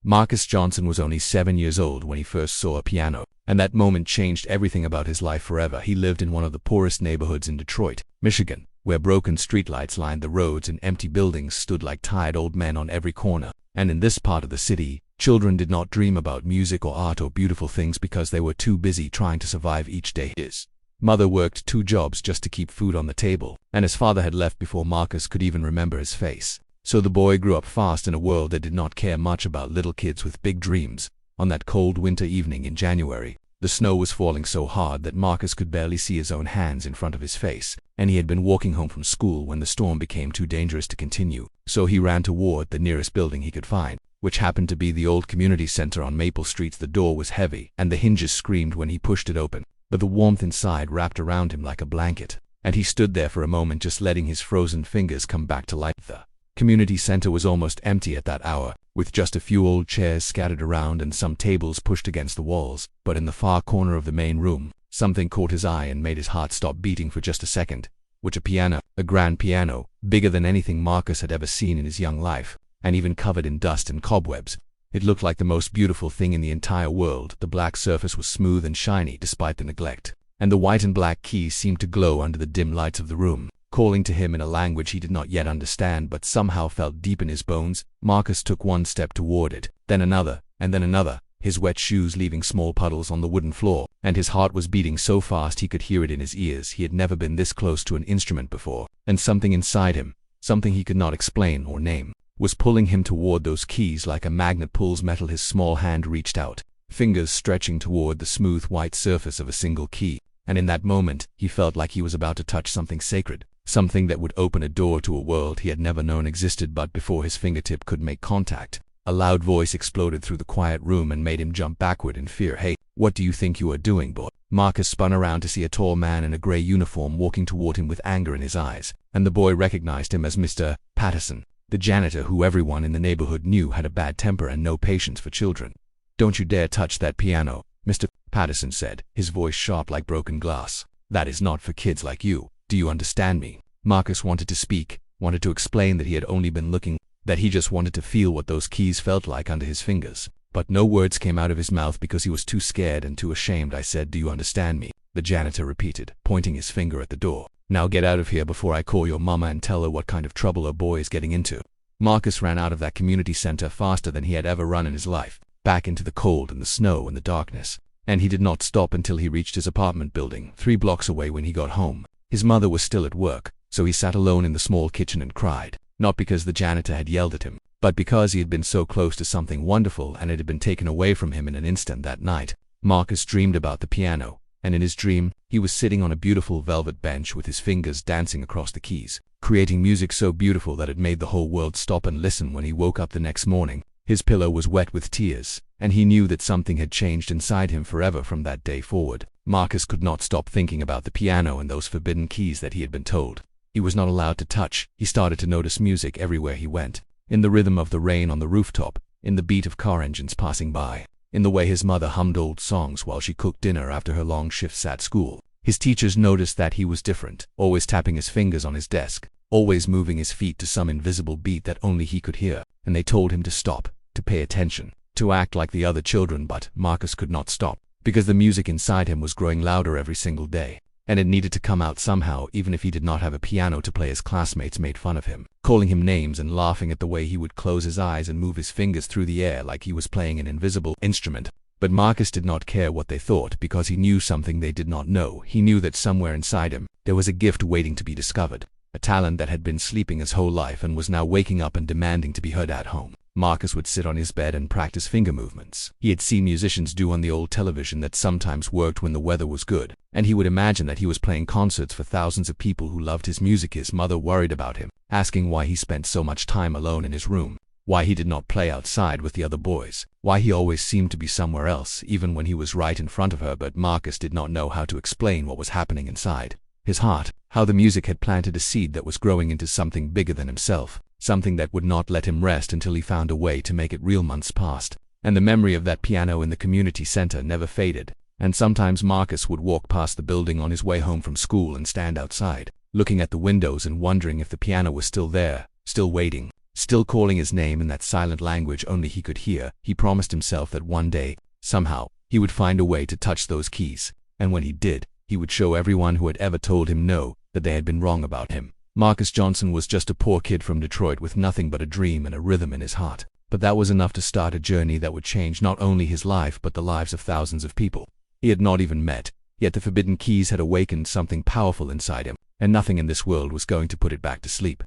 Marcus Johnson was only 7 years old when he first saw a piano, and that moment changed everything about his life forever. He lived in one of the poorest neighborhoods in Detroit, Michigan, where broken streetlights lined the roads and empty buildings stood like tired old men on every corner. And in this part of the city, children did not dream about music or art or beautiful things because they were too busy trying to survive each day. His mother worked 2 jobs just to keep food on the table, and his father had left before Marcus could even remember his face. So the boy grew up fast in a world that did not care much about little kids with big dreams. On that cold winter evening in January, the snow was falling so hard that Marcus could barely see his own hands in front of his face, and he had been walking home from school when the storm became too dangerous to continue. So he ran toward the nearest building he could find, which happened to be the old community center on Maple Street. The door was heavy, and the hinges screamed when he pushed it open, but the warmth inside wrapped around him like a blanket, and he stood there for a moment just letting his frozen fingers come back to life. The community center was almost empty at that hour, with just a few old chairs scattered around and some tables pushed against the walls. But in the far corner of the main room, something caught his eye and made his heart stop beating for just a second. Which a piano, a grand piano, bigger than anything Marcus had ever seen in his young life, and even covered in dust and cobwebs. It looked like the most beautiful thing in the entire world. The black surface was smooth and shiny despite the neglect, and the white and black keys seemed to glow under the dim lights of the room, calling to him in a language he did not yet understand but somehow felt deep in his bones. Marcus took one step toward it, then another, and then another, his wet shoes leaving small puddles on the wooden floor, and his heart was beating so fast he could hear it in his ears. He had never been this close to an instrument before, and something inside him, something he could not explain or name, was pulling him toward those keys like a magnet pulls metal. His small hand reached out, fingers stretching toward the smooth white surface of a single key, and in that moment, he felt like he was about to touch something sacred, something that would open a door to a world he had never known existed. But before his fingertip could make contact, a loud voice exploded through the quiet room and made him jump backward in fear. "Hey, what do you think you are doing, boy?" Marcus spun around to see a tall man in a gray uniform walking toward him with anger in his eyes, and the boy recognized him as Mr. Patterson, the janitor who everyone in the neighborhood knew had a bad temper and no patience for children. "Don't you dare touch that piano," Mr. Patterson said, his voice sharp like broken glass. "That is not for kids like you. Do you understand me?" Marcus wanted to speak, wanted to explain that he had only been looking, that he just wanted to feel what those keys felt like under his fingers. But no words came out of his mouth because he was too scared and too ashamed. "I said, do you understand me?" the janitor repeated, pointing his finger at the door. "Now get out of here before I call your mama and tell her what kind of trouble her boy is getting into." Marcus ran out of that community center faster than he had ever run in his life, back into the cold and the snow and the darkness. And he did not stop until he reached his apartment building, 3 blocks away. When he got home, his mother was still at work, so he sat alone in the small kitchen and cried, not because the janitor had yelled at him, but because he had been so close to something wonderful and it had been taken away from him in an instant. That night, Marcus dreamed about the piano, and in his dream, he was sitting on a beautiful velvet bench with his fingers dancing across the keys, creating music so beautiful that it made the whole world stop and listen. When he woke up the next morning, his pillow was wet with tears, and he knew that something had changed inside him forever from that day forward. Marcus could not stop thinking about the piano and those forbidden keys that he had been told he was not allowed to touch. He started to notice music everywhere he went, in the rhythm of the rain on the rooftop, in the beat of car engines passing by, in the way his mother hummed old songs while she cooked dinner after her long shifts at school. His teachers noticed that he was different, always tapping his fingers on his desk, always moving his feet to some invisible beat that only he could hear, and they told him to stop, to pay attention, to act like the other children. But Marcus could not stop, because the music inside him was growing louder every single day, and it needed to come out somehow. Even if he did not have a piano to play, his classmates made fun of him, calling him names and laughing at the way he would close his eyes and move his fingers through the air like he was playing an invisible instrument. But Marcus did not care what they thought because he knew something they did not know. He knew that somewhere inside him, there was a gift waiting to be discovered, a talent that had been sleeping his whole life and was now waking up and demanding to be heard at home. Marcus would sit on his bed and practice finger movements he had seen musicians do on the old television that sometimes worked when the weather was good, and he would imagine that he was playing concerts for thousands of people who loved his music. His mother worried about him, asking why he spent so much time alone in his room, why he did not play outside with the other boys, why he always seemed to be somewhere else even when he was right in front of her. But Marcus did not know how to explain what was happening inside his heart, how the music had planted a seed that was growing into something bigger than himself, something that would not let him rest until he found a way to make it real. Months passed, and the memory of that piano in the community center never faded, and sometimes Marcus would walk past the building on his way home from school and stand outside, looking at the windows and wondering if the piano was still there, still waiting, Still calling his name in that silent language only he could hear, he promised himself that one day, somehow, he would find a way to touch those keys, and when he did, he would show everyone who had ever told him no that they had been wrong about him. Marcus Johnson was just a poor kid from Detroit with nothing but a dream and a rhythm in his heart. But that was enough to start a journey that would change not only his life but the lives of thousands of people he had not even met. Yet the forbidden keys had awakened something powerful inside him, and nothing in this world was going to put it back to sleep.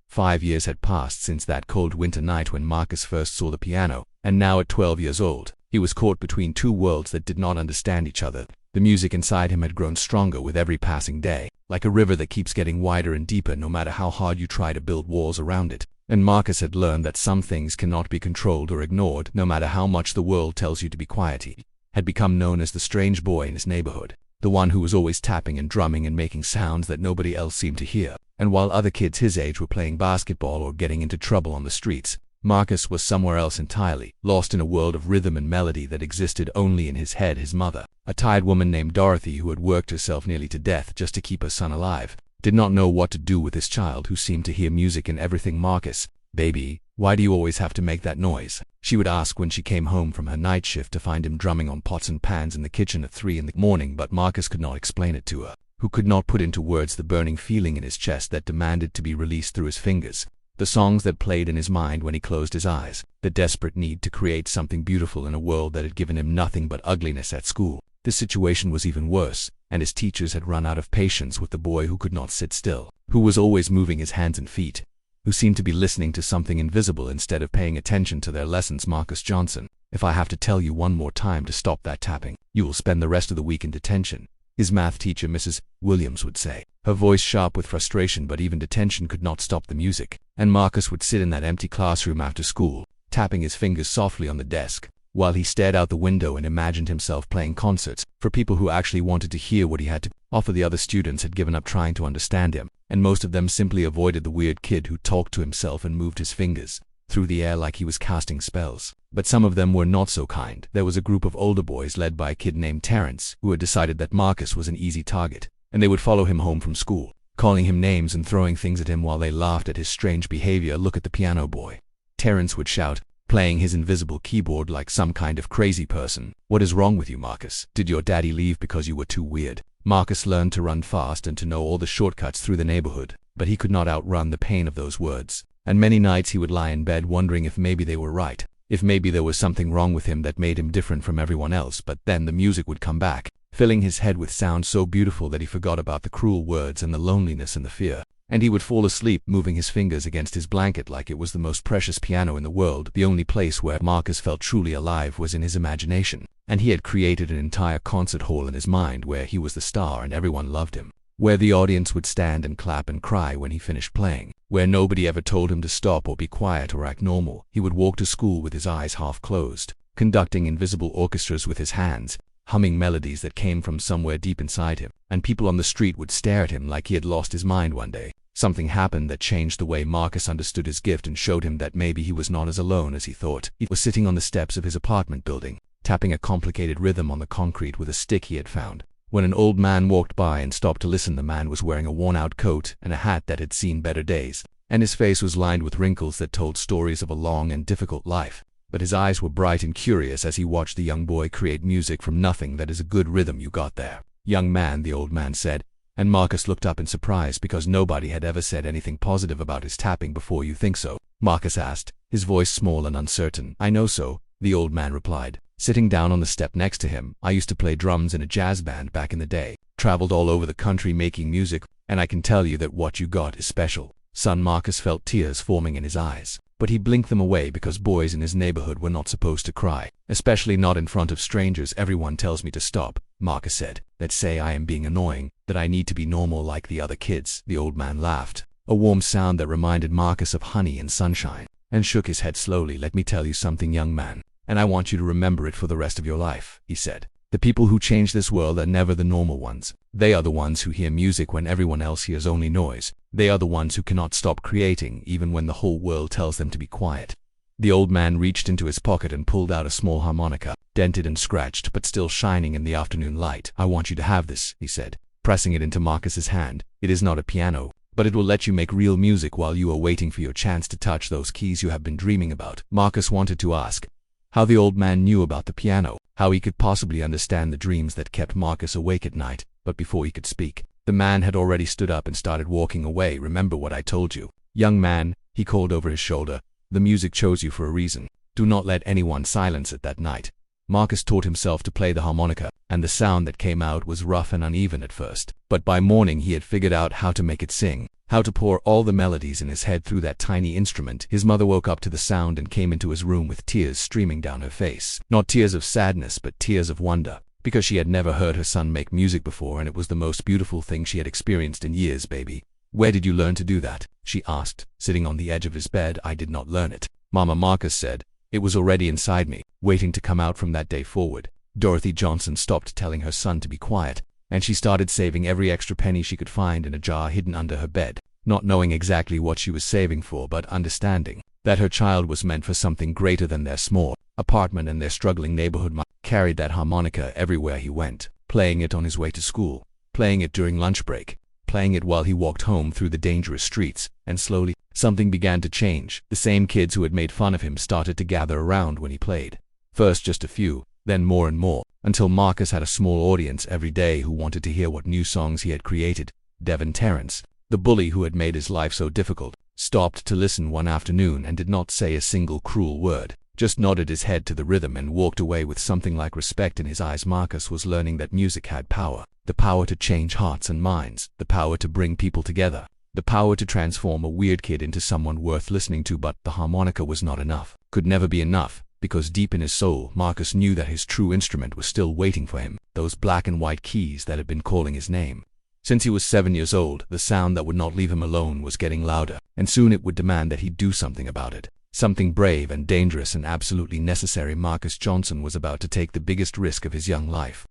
5 years had passed since that cold winter night when Marcus first saw the piano, and now at 12 years old, he was caught between two worlds that did not understand each other. The music inside him had grown stronger with every passing day, like a river that keeps getting wider and deeper no matter how hard you try to build walls around it. And Marcus had learned that some things cannot be controlled or ignored no matter how much the world tells you to be quiet. He had become known as the strange boy in his neighborhood, the one who was always tapping and drumming and making sounds that nobody else seemed to hear. And while other kids his age were playing basketball or getting into trouble on the streets, Marcus was somewhere else entirely, lost in a world of rhythm and melody that existed only in his head. His mother, a tired woman named Dorothy who had worked herself nearly to death just to keep her son alive, did not know what to do with this child who seemed to hear music in everything. "Marcus, baby, why do you always have to make that noise?" she would ask when she came home from her night shift to find him drumming on pots and pans in the kitchen at 3 in the morning. But Marcus could not explain it to her, who could not put into words the burning feeling in his chest that demanded to be released through his fingers. The songs that played in his mind when he closed his eyes, the desperate need to create something beautiful in a world that had given him nothing but ugliness at school. This situation was even worse, and his teachers had run out of patience with the boy who could not sit still, who was always moving his hands and feet, who seemed to be listening to something invisible instead of paying attention to their lessons. "Marcus Johnson, if I have to tell you one more time to stop that tapping, you will spend the rest of the week in detention," his math teacher, Mrs. Williams, would say, her voice sharp with frustration. But even detention could not stop the music, and Marcus would sit in that empty classroom after school, tapping his fingers softly on the desk, while he stared out the window and imagined himself playing concerts for people who actually wanted to hear what he had to offer. The other students had given up trying to understand him, and most of them simply avoided the weird kid who talked to himself and moved his fingers through the air like he was casting spells. But some of them were not so kind. There was a group of older boys led by a kid named Terrence who had decided that Marcus was an easy target, and they would follow him home from school, calling him names and throwing things at him while they laughed at his strange behavior. "Look at the piano boy," Terrence would shout, playing his invisible keyboard like some kind of crazy person. "What is wrong with you, Marcus? Did your daddy leave because you were too weird?" Marcus learned to run fast and to know all the shortcuts through the neighborhood, but he could not outrun the pain of those words. And many nights he would lie in bed wondering if maybe they were right, if maybe there was something wrong with him that made him different from everyone else. But then the music would come back, filling his head with sounds so beautiful that he forgot about the cruel words and the loneliness and the fear. And he would fall asleep moving his fingers against his blanket like it was the most precious piano in the world. The only place where Marcus felt truly alive was in his imagination, and he had created an entire concert hall in his mind where he was the star and everyone loved him, where the audience would stand and clap and cry when he finished playing, where nobody ever told him to stop or be quiet or act normal. He would walk to school with his eyes half closed, conducting invisible orchestras with his hands, humming melodies that came from somewhere deep inside him, and people on the street would stare at him like he had lost his mind one day. Something happened that changed the way Marcus understood his gift and showed him that maybe he was not as alone as he thought. He was sitting on the steps of his apartment building, tapping a complicated rhythm on the concrete with a stick he had found, when an old man walked by and stopped to listen. The man was wearing a worn-out coat and a hat that had seen better days, and his face was lined with wrinkles that told stories of a long and difficult life. But his eyes were bright and curious as he watched the young boy create music from nothing. "That is a good rhythm you got there, young man," the old man said, and Marcus looked up in surprise because nobody had ever said anything positive about his tapping before. "You think so?" Marcus asked, his voice small and uncertain. "I know so," the old man replied, sitting down on the step next to him. "I used to play drums in a jazz band back in the day, traveled all over the country making music, and I can tell you that what you got is special." Son Marcus felt tears forming in his eyes, but he blinked them away because boys in his neighborhood were not supposed to cry, especially not in front of strangers. "Everyone tells me to stop," Marcus said, "that say I am being annoying, that I need to be normal like the other kids." The old man laughed, a warm sound that reminded Marcus of honey and sunshine, and shook his head slowly. "Let me tell you something, young man, and I want you to remember it for the rest of your life," he said. "The people who change this world are never the normal ones. They are the ones who hear music when everyone else hears only noise. They are the ones who cannot stop creating even when the whole world tells them to be quiet." The old man reached into his pocket and pulled out a small harmonica, dented and scratched but still shining in the afternoon light. "I want you to have this," he said, pressing it into Marcus's hand. "It is not a piano, but it will let you make real music while you are waiting for your chance to touch those keys you have been dreaming about. Marcus wanted to ask how the old man knew about the piano, how he could possibly understand the dreams that kept Marcus awake at night, but before he could speak, the man had already stood up and started walking away. "Remember what I told you, young man," he called over his shoulder. "The music chose you for a reason. Do not let anyone silence it that night." Marcus taught himself to play the harmonica, and the sound that came out was rough and uneven at first. But by morning he had figured out how to make it sing, how to pour all the melodies in his head through that tiny instrument. His mother woke up to the sound and came into his room with tears streaming down her face. Not tears of sadness, but tears of wonder, because she had never heard her son make music before, and it was the most beautiful thing she had experienced in years. "Baby, where did you learn to do that?" she asked, sitting on the edge of his bed. "I did not learn it, Mama," Marcus said. "It was already inside me, waiting to come out from that day forward." Dorothy Johnson stopped telling her son to be quiet, and she started saving every extra penny she could find in a jar hidden under her bed, not knowing exactly what she was saving for, but understanding that her child was meant for something greater than their small apartment and their struggling neighborhood. Marcus carried that harmonica everywhere he went, playing it on his way to school, playing it during lunch break, playing it while he walked home through the dangerous streets, and slowly, something began to change. The same kids who had made fun of him started to gather around when he played. First just a few, then more and more, until Marcus had a small audience every day who wanted to hear what new songs he had created. Devin Terrence, the bully who had made his life so difficult, stopped to listen one afternoon and did not say a single cruel word, just nodded his head to the rhythm and walked away with something like respect in his eyes. Marcus was learning that music had power, the power to change hearts and minds, the power to bring people together, the power to transform a weird kid into someone worth listening to. But the harmonica was not enough, could never be enough, because deep in his soul, Marcus knew that his true instrument was still waiting for him, those black and white keys that had been calling his name. Since he was 7 years old, the sound that would not leave him alone was getting louder, and soon it would demand that he do something about it. Something brave and dangerous and absolutely necessary. Marcus Johnson was about to take the biggest risk of his young life.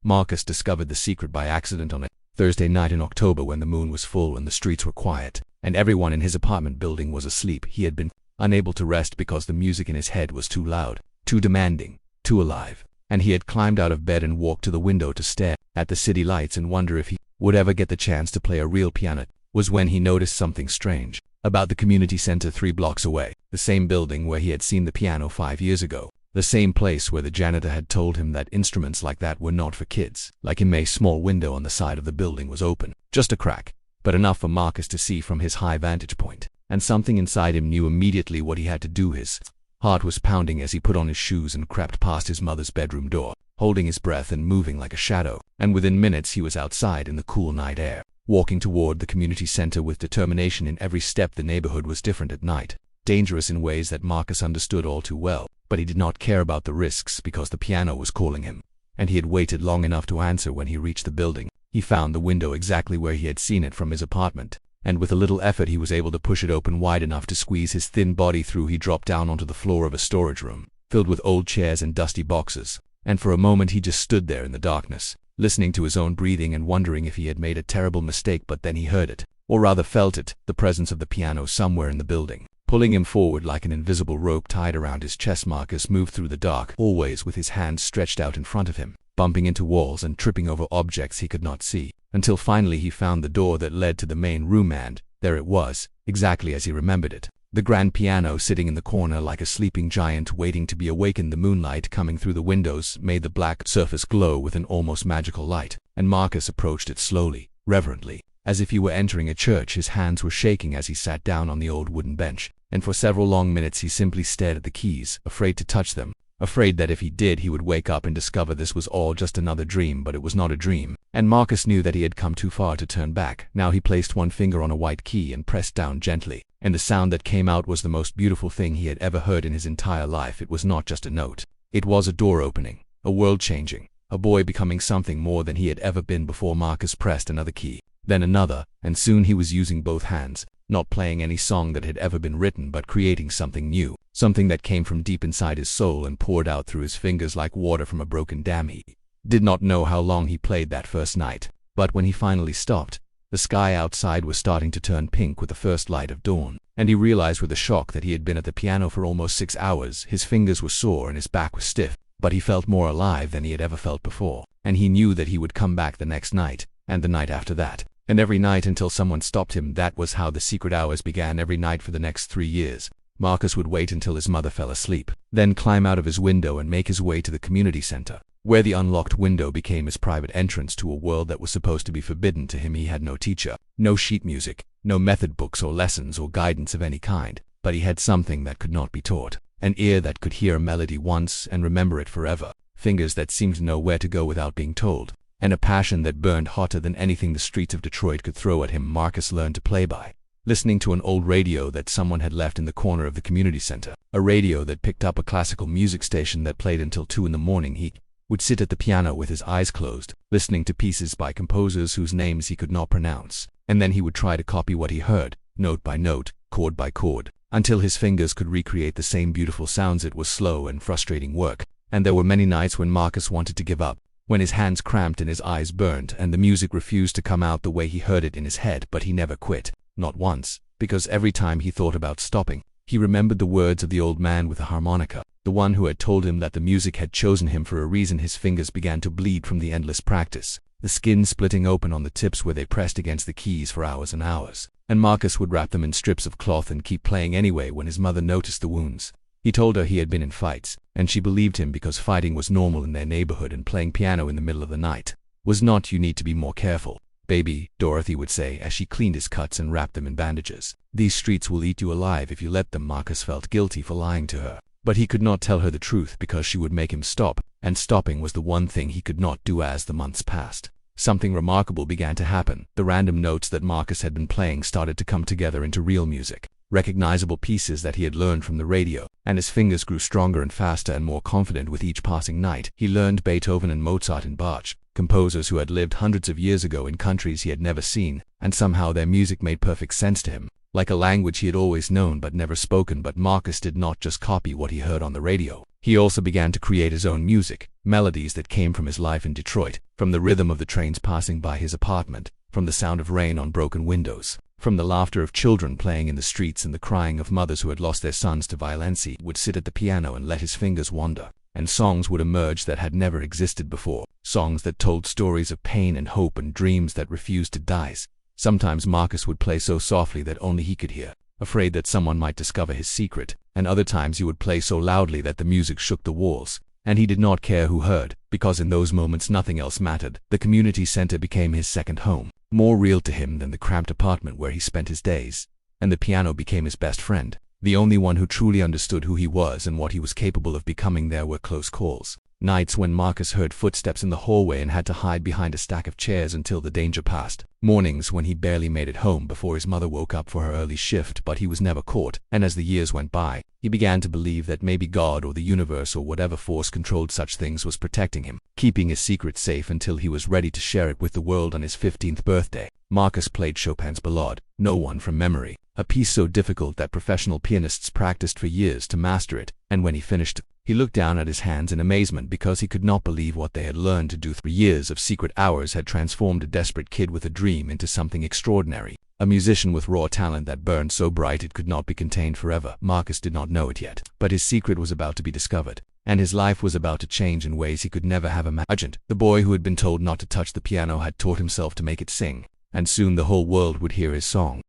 Marcus discovered the secret by accident on a Thursday night in October when the moon was full and the streets were quiet, and everyone in his apartment building was asleep. He had been unable to rest because the music in his head was too loud, too demanding, too alive, and he had climbed out of bed and walked to the window to stare at the city lights and wonder if he would ever get the chance to play a real piano. Was when he noticed something strange about the community center 3 blocks away, the same building where he had seen the piano 5 years ago, the same place where the janitor had told him that instruments like that were not for kids. Like him, a small window on the side of the building was open, just a crack, but enough for Marcus to see from his high vantage point, and something inside him knew immediately what he had to do. His heart was pounding as he put on his shoes and crept past his mother's bedroom door, holding his breath and moving like a shadow, and within minutes he was outside in the cool night air, walking toward the community center with determination in every step. The neighborhood was different at night, dangerous in ways that Marcus understood all too well, but he did not care about the risks because the piano was calling him, and he had waited long enough to answer. When he reached the building, he found the window exactly where he had seen it from his apartment, and with a little effort he was able to push it open wide enough to squeeze his thin body through. He dropped down onto the floor of a storage room, filled with old chairs and dusty boxes, and for a moment he just stood there in the darkness, listening to his own breathing and wondering if he had made a terrible mistake. But then he heard it, or rather felt it, the presence of the piano somewhere in the building, pulling him forward like an invisible rope tied around his chest. Marcus moved through the dark, always with his hands stretched out in front of him, bumping into walls and tripping over objects he could not see, until finally he found the door that led to the main room, and there it was, exactly as he remembered it. The grand piano sitting in the corner like a sleeping giant waiting to be awakened. The moonlight coming through the windows made the black surface glow with an almost magical light, and Marcus approached it slowly, reverently, as if he were entering a church. His hands were shaking as he sat down on the old wooden bench, and for several long minutes he simply stared at the keys, afraid to touch them, afraid that if he did he would wake up and discover this was all just another dream. But it was not a dream, and Marcus knew that he had come too far to turn back. Now he placed one finger on a white key and pressed down gently, and the sound that came out was the most beautiful thing he had ever heard in his entire life. It was not just a note. It was a door opening, a world changing, a boy becoming something more than he had ever been before. Marcus pressed another key, then another, and soon he was using both hands, not playing any song that had ever been written, but creating something new, something that came from deep inside his soul and poured out through his fingers like water from a broken dam. He did not know how long he played that first night, but when he finally stopped, the sky outside was starting to turn pink with the first light of dawn, and he realized with a shock that he had been at the piano for almost 6 hours. His fingers were sore and his back was stiff, but he felt more alive than he had ever felt before, and he knew that he would come back the next night, and the night after that, And every night until someone stopped him. That was how the secret hours began. Every night for the next 3 years, Marcus would wait until his mother fell asleep, then climb out of his window and make his way to the community center, where the unlocked window became his private entrance to a world that was supposed to be forbidden to him. He had no teacher, no sheet music, no method books or lessons or guidance of any kind, but he had something that could not be taught, an ear that could hear a melody once and remember it forever, fingers that seemed to know where to go without being told, and a passion that burned hotter than anything the streets of Detroit could throw at him. Marcus learned to play by listening to an old radio that someone had left in the corner of the community center, a radio that picked up a classical music station that played until 2 in the morning. He would sit at the piano with his eyes closed, listening to pieces by composers whose names he could not pronounce, and then he would try to copy what he heard, note by note, chord by chord, until his fingers could recreate the same beautiful sounds. It was slow and frustrating work, and there were many nights when Marcus wanted to give up, when his hands cramped and his eyes burned and the music refused to come out the way he heard it in his head. But he never quit, not once, because every time he thought about stopping, he remembered the words of the old man with the harmonica, the one who had told him that the music had chosen him for a reason. His fingers began to bleed from the endless practice, the skin splitting open on the tips where they pressed against the keys for hours and hours, and Marcus would wrap them in strips of cloth and keep playing anyway. When his mother noticed the wounds, he told her he had been in fights, and she believed him because fighting was normal in their neighborhood and playing piano in the middle of the night was not. You need to be more careful, baby, Dorothy would say as she cleaned his cuts and wrapped them in bandages. These streets will eat you alive if you let them. Marcus felt guilty for lying to her, but he could not tell her the truth because she would make him stop, and stopping was the one thing he could not do. As the months passed, something remarkable began to happen. The random notes that Marcus had been playing started to come together into real music, recognizable pieces that he had learned from the radio, and his fingers grew stronger and faster and more confident with each passing night. He learned Beethoven and Mozart and Bach, composers who had lived hundreds of years ago in countries he had never seen, and somehow their music made perfect sense to him, like a language he had always known but never spoken. But Marcus did not just copy what he heard on the radio. He also began to create his own music, melodies that came from his life in Detroit, from the rhythm of the trains passing by his apartment, from the sound of rain on broken windows, from the laughter of children playing in the streets and the crying of mothers who had lost their sons to violence. He would sit at the piano and let his fingers wander, and songs would emerge that had never existed before, songs that told stories of pain and hope and dreams that refused to die. Sometimes Marcus would play so softly that only he could hear, afraid that someone might discover his secret, and other times he would play so loudly that the music shook the walls, and he did not care who heard, because in those moments nothing else mattered. The community center became his second home, more real to him than the cramped apartment where he spent his days, and the piano became his best friend, the only one who truly understood who he was and what he was capable of becoming. There were close calls, nights when Marcus heard footsteps in the hallway and had to hide behind a stack of chairs until the danger passed, mornings when he barely made it home before his mother woke up for her early shift, but he was never caught. And as the years went by, he began to believe that maybe God or the universe or whatever force controlled such things was protecting him, keeping his secret safe until he was ready to share it with the world on his 15th birthday. Marcus played Chopin's Ballade, No One, from memory, a piece so difficult that professional pianists practiced for years to master it, and when he finished, he looked down at his hands in amazement because he could not believe what they had learned to do. 3 years of secret hours had transformed a desperate kid with a dream into something extraordinary, a musician with raw talent that burned so bright it could not be contained forever. Marcus did not know it yet, but his secret was about to be discovered, and his life was about to change in ways he could never have imagined. The boy who had been told not to touch the piano had taught himself to make it sing, and soon the whole world would hear his song.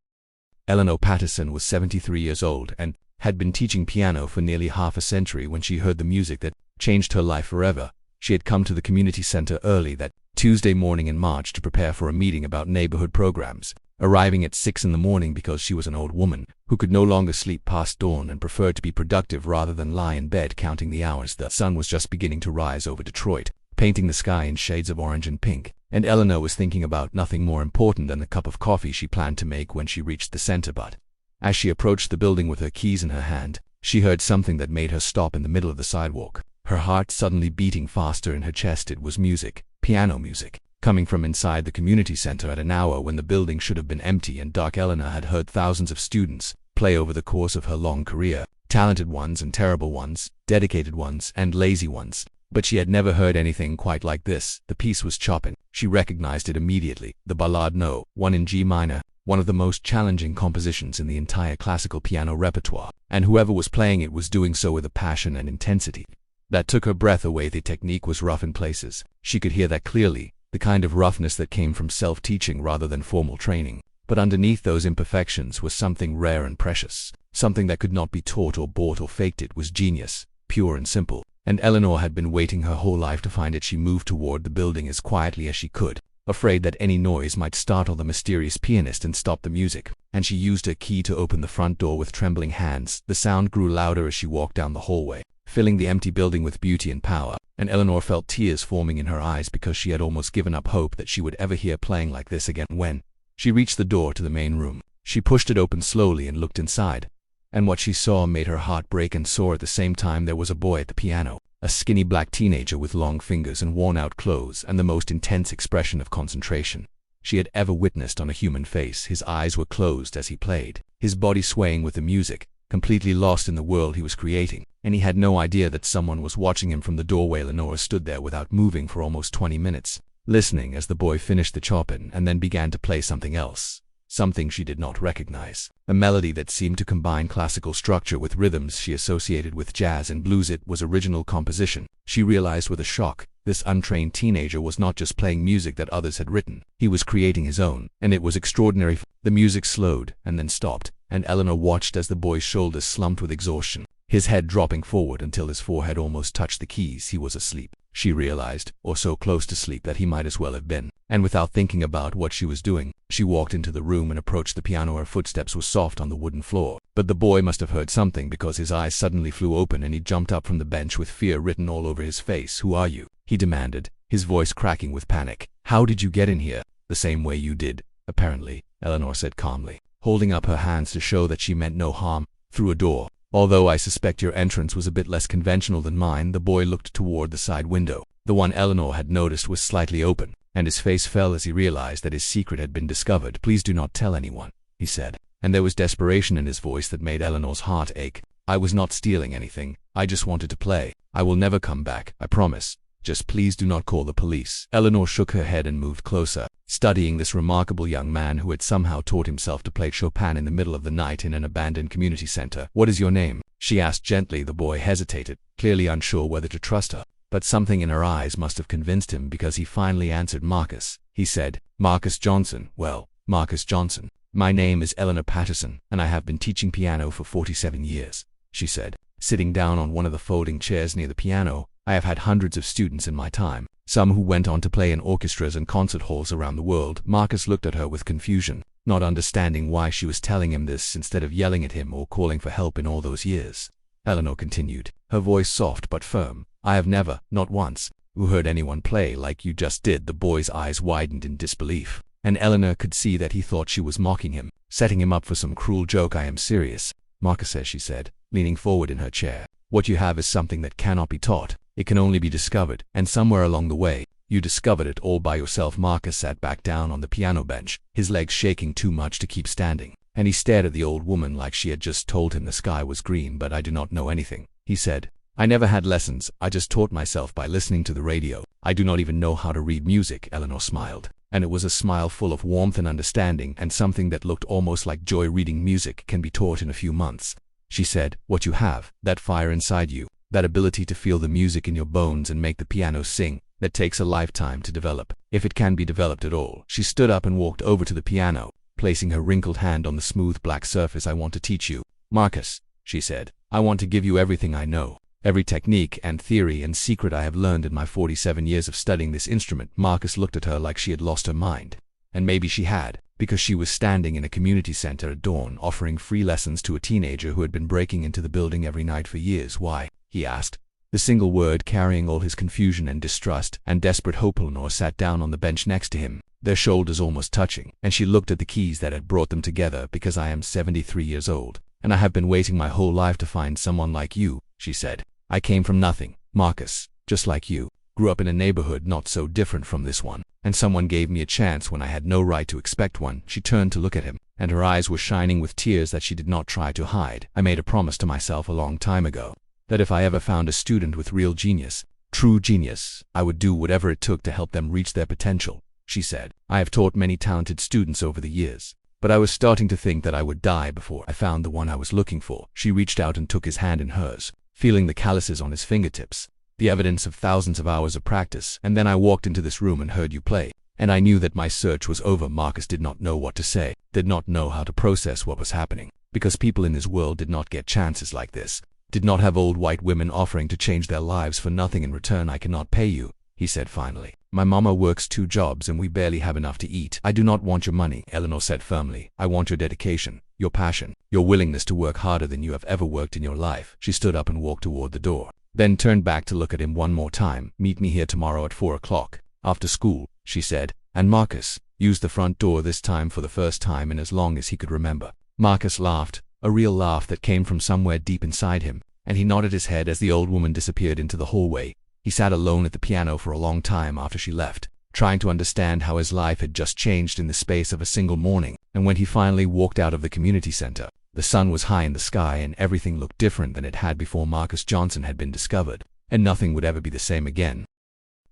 Eleanor Patterson was 73 years old and had been teaching piano for nearly half a century when she heard the music that changed her life forever. She had come to the community center early that Tuesday morning in March to prepare for a meeting about neighborhood programs, arriving at 6 in the morning because she was an old woman who could no longer sleep past dawn and preferred to be productive rather than lie in bed counting the hours. The sun was just beginning to rise over Detroit, painting the sky in shades of orange and pink, and Eleanor was thinking about nothing more important than the cup of coffee she planned to make when she reached the center. But as she approached the building with her keys in her hand, she heard something that made her stop in the middle of the sidewalk, her heart suddenly beating faster in her chest. It was music, piano music, coming from inside the community center at an hour when the building should have been empty and dark. Eleanor had heard thousands of students play over the course of her long career, talented ones and terrible ones, dedicated ones and lazy ones, but she had never heard anything quite like this. The piece was Chopin. She recognized it immediately, the Ballade No. 1 in G minor, one of the most challenging compositions in the entire classical piano repertoire, and whoever was playing it was doing so with a passion and intensity that took her breath away. The technique was rough in places, she could hear that clearly, the kind of roughness that came from self-teaching rather than formal training. But underneath those imperfections was something rare and precious, something that could not be taught or bought or faked. It was genius, pure and simple. And Eleanor had been waiting her whole life to find it. She moved toward the building as quietly as she could, afraid that any noise might startle the mysterious pianist and stop the music. And she used her key to open the front door with trembling hands. The sound grew louder as she walked down the hallway, filling the empty building with beauty and power. And Eleanor felt tears forming in her eyes because she had almost given up hope that she would ever hear playing like this again. When she reached the door to the main room, she pushed it open slowly and looked inside. And what she saw made her heart break and soar at the same time. There was a boy at the piano, a skinny black teenager with long fingers and worn-out clothes and the most intense expression of concentration she had ever witnessed on a human face. His eyes were closed as he played, his body swaying with the music, completely lost in the world he was creating. And he had no idea that someone was watching him from the doorway. Eleanor stood there without moving for almost 20 minutes, listening as the boy finished the Chopin and then began to play something else. Something she did not recognize. A melody that seemed to combine classical structure with rhythms she associated with jazz and blues. It was original composition. She realized with a shock, this untrained teenager was not just playing music that others had written. He was creating his own, and it was extraordinary. The music slowed and then stopped, and Eleanor watched as the boy's shoulders slumped with exhaustion, his head dropping forward until his forehead almost touched the keys. He was asleep, she realized, or so close to sleep that he might as well have been. And without thinking about what she was doing, she walked into the room and approached the piano. Her footsteps were soft on the wooden floor. But the boy must have heard something because his eyes suddenly flew open and he jumped up from the bench with fear written all over his face. "Who are you?" he demanded, his voice cracking with panic. "How did you get in here?" "The same way you did, apparently," Eleanor said calmly, holding up her hands to show that she meant no harm. "Through a door. Although I suspect your entrance was a bit less conventional than mine." The boy looked toward the side window. The one Eleanor had noticed was slightly open, and his face fell as he realized that his secret had been discovered. "Please do not tell anyone," he said, and there was desperation in his voice that made Eleanor's heart ache. "I was not stealing anything. I just wanted to play. I will never come back, I promise. Just please do not call the police." Eleanor shook her head and moved closer, studying this remarkable young man who had somehow taught himself to play Chopin in the middle of the night in an abandoned community center. "What is your name?" she asked gently. The boy hesitated, clearly unsure whether to trust her. But something in her eyes must have convinced him because he finally answered. "Marcus," he said. "Marcus Johnson." "Well, Marcus Johnson. My name is Eleanor Patterson, and I have been teaching piano for 47 years, she said, sitting down on one of the folding chairs near the piano. "I have had hundreds of students in my time, some who went on to play in orchestras and concert halls around the world." Marcus looked at her with confusion, not understanding why she was telling him this instead of yelling at him or calling for help in all those years. Eleanor continued, her voice soft but firm. "I have never, not once, heard anyone play like you just did." The boy's eyes widened in disbelief, and Eleanor could see that he thought she was mocking him, setting him up for some cruel joke. "I am serious, Marcus," she said, leaning forward in her chair. "What you have is something that cannot be taught. It can only be discovered, and somewhere along the way, you discovered it all by yourself." Marcus sat back down on the piano bench, his legs shaking too much to keep standing, and he stared at the old woman like she had just told him the sky was green. "But I do not know anything," he said. "I never had lessons. I just taught myself by listening to the radio. I do not even know how to read music." Eleanor smiled, and it was a smile full of warmth and understanding and something that looked almost like joy. "Reading music can be taught in a few months," she said. "What you have, that fire inside you, that ability to feel the music in your bones and make the piano sing, that takes a lifetime to develop, if it can be developed at all." She stood up and walked over to the piano, placing her wrinkled hand on the smooth black surface. "I want to teach you, Marcus," she said. "I want to give you everything I know. Every technique and theory and secret I have learned in my 47 years of studying this instrument." Marcus looked at her like she had lost her mind. And maybe she had, because she was standing in a community center at dawn offering free lessons to a teenager who had been breaking into the building every night for years. "Why?" he asked, the single word carrying all his confusion and distrust and desperate hope. Eleanor sat down on the bench next to him, their shoulders almost touching, and she looked at the keys that had brought them together. "Because I am 73 years old, and I have been waiting my whole life to find someone like you," she said. "I came from nothing, Marcus, just like you. Grew up in a neighborhood not so different from this one, and someone gave me a chance when I had no right to expect one." She turned to look at him, and her eyes were shining with tears that she did not try to hide. "I made a promise to myself a long time ago, that if I ever found a student with real genius, true genius, I would do whatever it took to help them reach their potential," she said. "I have taught many talented students over the years, but I was starting to think that I would die before I found the one I was looking for." She reached out and took his hand in hers, feeling the calluses on his fingertips, the evidence of thousands of hours of practice. And then I walked into this room and heard you play. And I knew that my search was over. Marcus did not know what to say, did not know how to process what was happening, because people in his world did not get chances like this, did not have old white women offering to change their lives for nothing in return. I cannot pay you, he said finally. My mama works 2 jobs and we barely have enough to eat. I do not want your money, Eleanor said firmly. I want your dedication, your passion, your willingness to work harder than you have ever worked in your life. She stood up and walked toward the door, then turned back to look at him one more time. Meet me here tomorrow at 4 o'clock, after school, she said, and Marcus used the front door this time for the first time in as long as he could remember. Marcus laughed, a real laugh that came from somewhere deep inside him, and he nodded his head as the old woman disappeared into the hallway. He sat alone at the piano for a long time after she left, trying to understand how his life had just changed in the space of a single morning. And when he finally walked out of the community center, the sun was high in the sky and everything looked different than it had before Marcus Johnson had been discovered, and nothing would ever be the same again.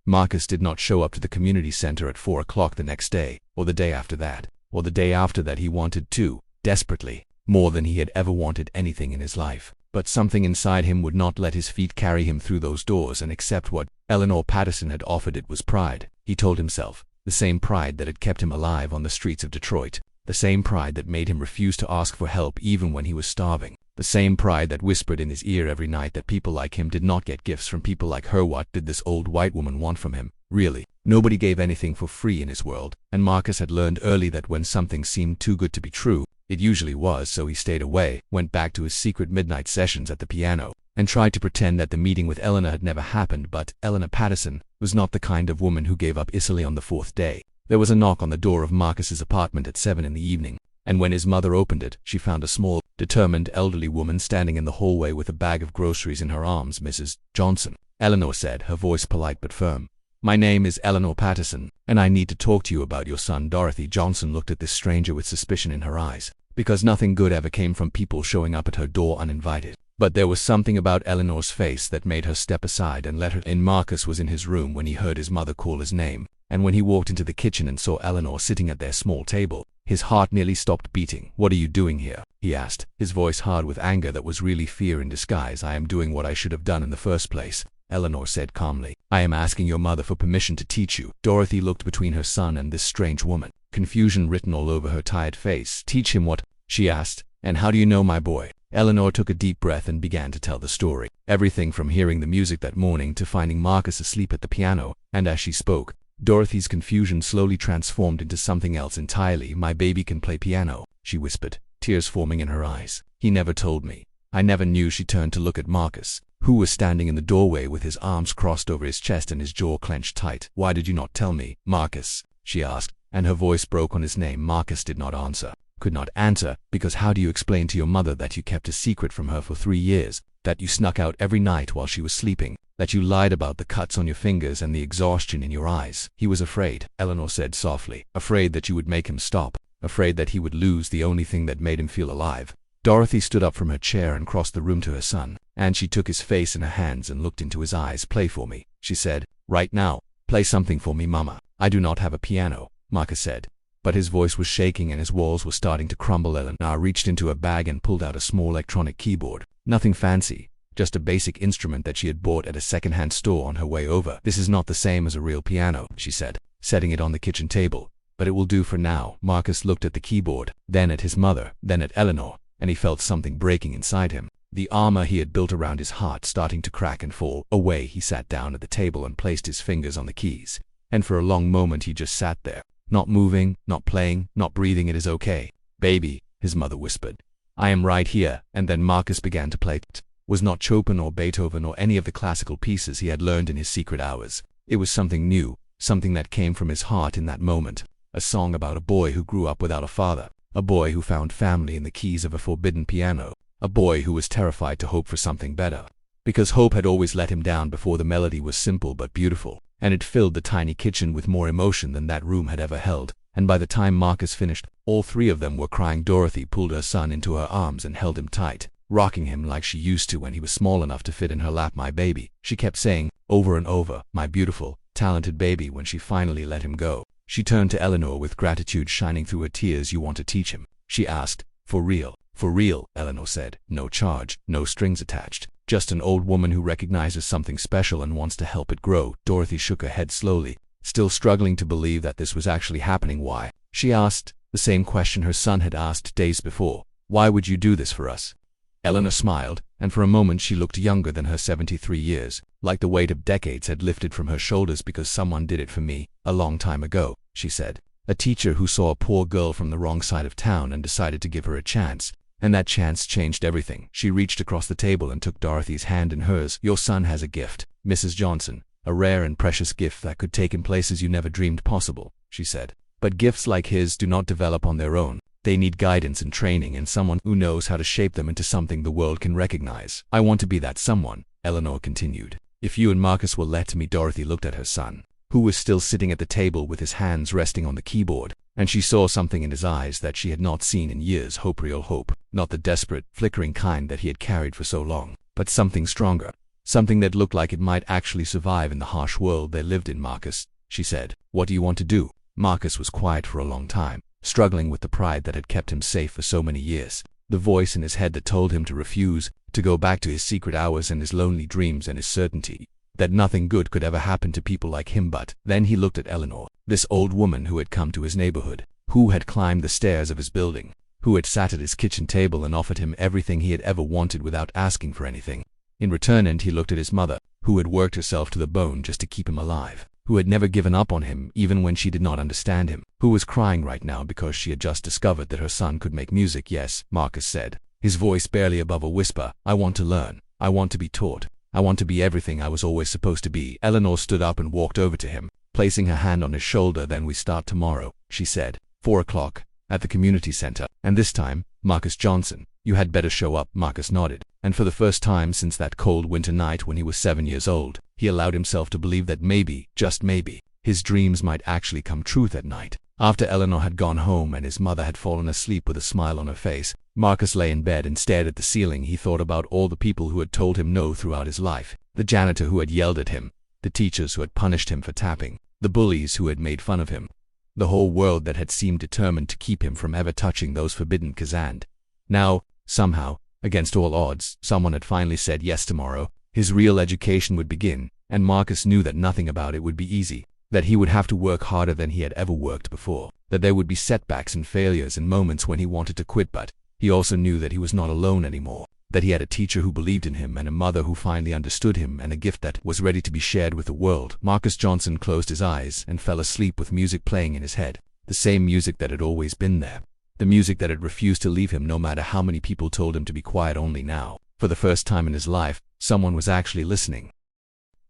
Marcus did not show up to the community center at 4 o'clock the next day, or the day after that, or the day after that. He wanted to, desperately, more than he had ever wanted anything in his life. But something inside him would not let his feet carry him through those doors and accept what Eleanor Patterson had offered. It was pride, he told himself, the same pride that had kept him alive on the streets of Detroit, the same pride that made him refuse to ask for help even when he was starving, the same pride that whispered in his ear every night that people like him did not get gifts from people like her. What did this old white woman want from him, really? Nobody gave anything for free in his world, and Marcus had learned early that when something seemed too good to be true, it usually was. So he stayed away, went back to his secret midnight sessions at the piano, and tried to pretend that the meeting with Eleanor had never happened. But Eleanor Patterson was not the kind of woman who gave up easily. On the 4th day, there was a knock on the door of Marcus's apartment at 7 in the evening, and when his mother opened it, she found a small, determined elderly woman standing in the hallway with a bag of groceries in her arms. Mrs. Johnson, Eleanor said, her voice polite but firm. My name is Eleanor Patterson, and I need to talk to you about your son. Dorothy Johnson looked at this stranger with suspicion in her eyes, because nothing good ever came from people showing up at her door uninvited. But there was something about Eleanor's face that made her step aside and let her in. Marcus was in his room when he heard his mother call his name, and when he walked into the kitchen and saw Eleanor sitting at their small table, his heart nearly stopped beating. What are you doing here? He asked, his voice hard with anger that was really fear in disguise. I am doing what I should have done in the first place, Eleanor said calmly. I am asking your mother for permission to teach you. Dorothy looked between her son and this strange woman, confusion written all over her tired face. Teach him what? She asked. And how do you know my boy? Eleanor took a deep breath and began to tell the story. Everything from hearing the music that morning to finding Marcus asleep at the piano. And as she spoke, Dorothy's confusion slowly transformed into something else entirely. My baby can play piano, she whispered, tears forming in her eyes. He never told me. I never knew. She turned to look at Marcus, who was standing in the doorway with his arms crossed over his chest and his jaw clenched tight. Why did you not tell me, Marcus? She asked, and her voice broke on his name. Marcus did not answer. Could not answer, because how do you explain to your mother that you kept a secret from her for 3 years, that you snuck out every night while she was sleeping, that you lied about the cuts on your fingers and the exhaustion in your eyes? He was afraid, Eleanor said softly, afraid that you would make him stop, afraid that he would lose the only thing that made him feel alive. Dorothy stood up from her chair and crossed the room to her son, and she took his face in her hands and looked into his eyes. Play for me, she said, right now. Play something for me, Mama. I do not have a piano, Marcus said. But his voice was shaking and his walls were starting to crumble. Eleanor reached into a bag and pulled out a small electronic keyboard. Nothing fancy, just a basic instrument that she had bought at a second-hand store on her way over. This is not the same as a real piano, she said, setting it on the kitchen table. But it will do for now. Marcus looked at the keyboard, then at his mother, then at Eleanor, and he felt something breaking inside him. The armor he had built around his heart starting to crack and fall away. He sat down at the table and placed his fingers on the keys. And for a long moment he just sat there. Not moving, not playing, not breathing. It is okay, baby, his mother whispered. I am right here. And then Marcus began to play. It was not Chopin or Beethoven or any of the classical pieces he had learned in his secret hours. It was something new, something that came from his heart in that moment. A song about a boy who grew up without a father, a boy who found family in the keys of a forbidden piano, a boy who was terrified to hope for something better, because hope had always let him down before. The melody was simple but beautiful, and it filled the tiny kitchen with more emotion than that room had ever held. And by the time Marcus finished, all 3 of them were crying. Dorothy pulled her son into her arms and held him tight, rocking him like she used to when he was small enough to fit in her lap. My baby, she kept saying, over and over, my beautiful, talented baby. When she finally let him go, she turned to Eleanor with gratitude shining through her tears. You want to teach him? She asked. For real? For real, Eleanor said. No charge, no strings attached. Just an old woman who recognizes something special and wants to help it grow. Dorothy shook her head slowly, still struggling to believe that this was actually happening. Why? She asked, the same question her son had asked days before. Why would you do this for us? Eleanor smiled, and for a moment she looked younger than her 73 years, like the weight of decades had lifted from her shoulders. Because someone did it for me, a long time ago, she said. A teacher who saw a poor girl from the wrong side of town and decided to give her a chance. And that chance changed everything. She reached across the table and took Dorothy's hand in hers. Your son has a gift, Mrs. Johnson, a rare and precious gift that could take him places you never dreamed possible, she said. But gifts like his do not develop on their own. They need guidance and training and someone who knows how to shape them into something the world can recognize. I want to be that someone, Eleanor continued. If you and Marcus will let me. Dorothy looked at her son, who was still sitting at the table with his hands resting on the keyboard, and she saw something in his eyes that she had not seen in years. Hope, real hope, not the desperate, flickering kind that he had carried for so long, but something stronger, something that looked like it might actually survive in the harsh world they lived in. Marcus, she said, what do you want to do? Marcus was quiet for a long time, struggling with the pride that had kept him safe for so many years, the voice in his head that told him to refuse, to go back to his secret hours and his lonely dreams and his certainty that nothing good could ever happen to people like him. But then he looked at Eleanor, this old woman who had come to his neighborhood, who had climbed the stairs of his building, who had sat at his kitchen table and offered him everything he had ever wanted without asking for anything in return. And he looked at his mother, who had worked herself to the bone just to keep him alive, who had never given up on him even when she did not understand him, who was crying right now because she had just discovered that her son could make music. Yes, Marcus said, his voice barely above a whisper, I want to learn. I want to be taught. I want to be everything I was always supposed to be. Eleanor stood up and walked over to him, placing her hand on his shoulder. Then we start tomorrow, she said. 4 o'clock, at the community center. And this time, Marcus Johnson, you had better show up. Marcus nodded, and for the first time since that cold winter night when he was 7 years old, he allowed himself to believe that maybe, just maybe, his dreams might actually come true that night. After Eleanor had gone home and his mother had fallen asleep with a smile on her face, Marcus lay in bed and stared at the ceiling. He thought about all the people who had told him no throughout his life, the janitor who had yelled at him, the teachers who had punished him for tapping, the bullies who had made fun of him, the whole world that had seemed determined to keep him from ever touching those forbidden keys. And now, somehow, against all odds, someone had finally said yes. Tomorrow, his real education would begin, and Marcus knew that nothing about it would be easy, that he would have to work harder than he had ever worked before, that there would be setbacks and failures and moments when he wanted to quit. But he also knew that he was not alone anymore, that he had a teacher who believed in him and a mother who finally understood him and a gift that was ready to be shared with the world. Marcus Johnson closed his eyes and fell asleep with music playing in his head, the same music that had always been there, the music that had refused to leave him no matter how many people told him to be quiet. Only now, for the first time in his life, someone was actually listening.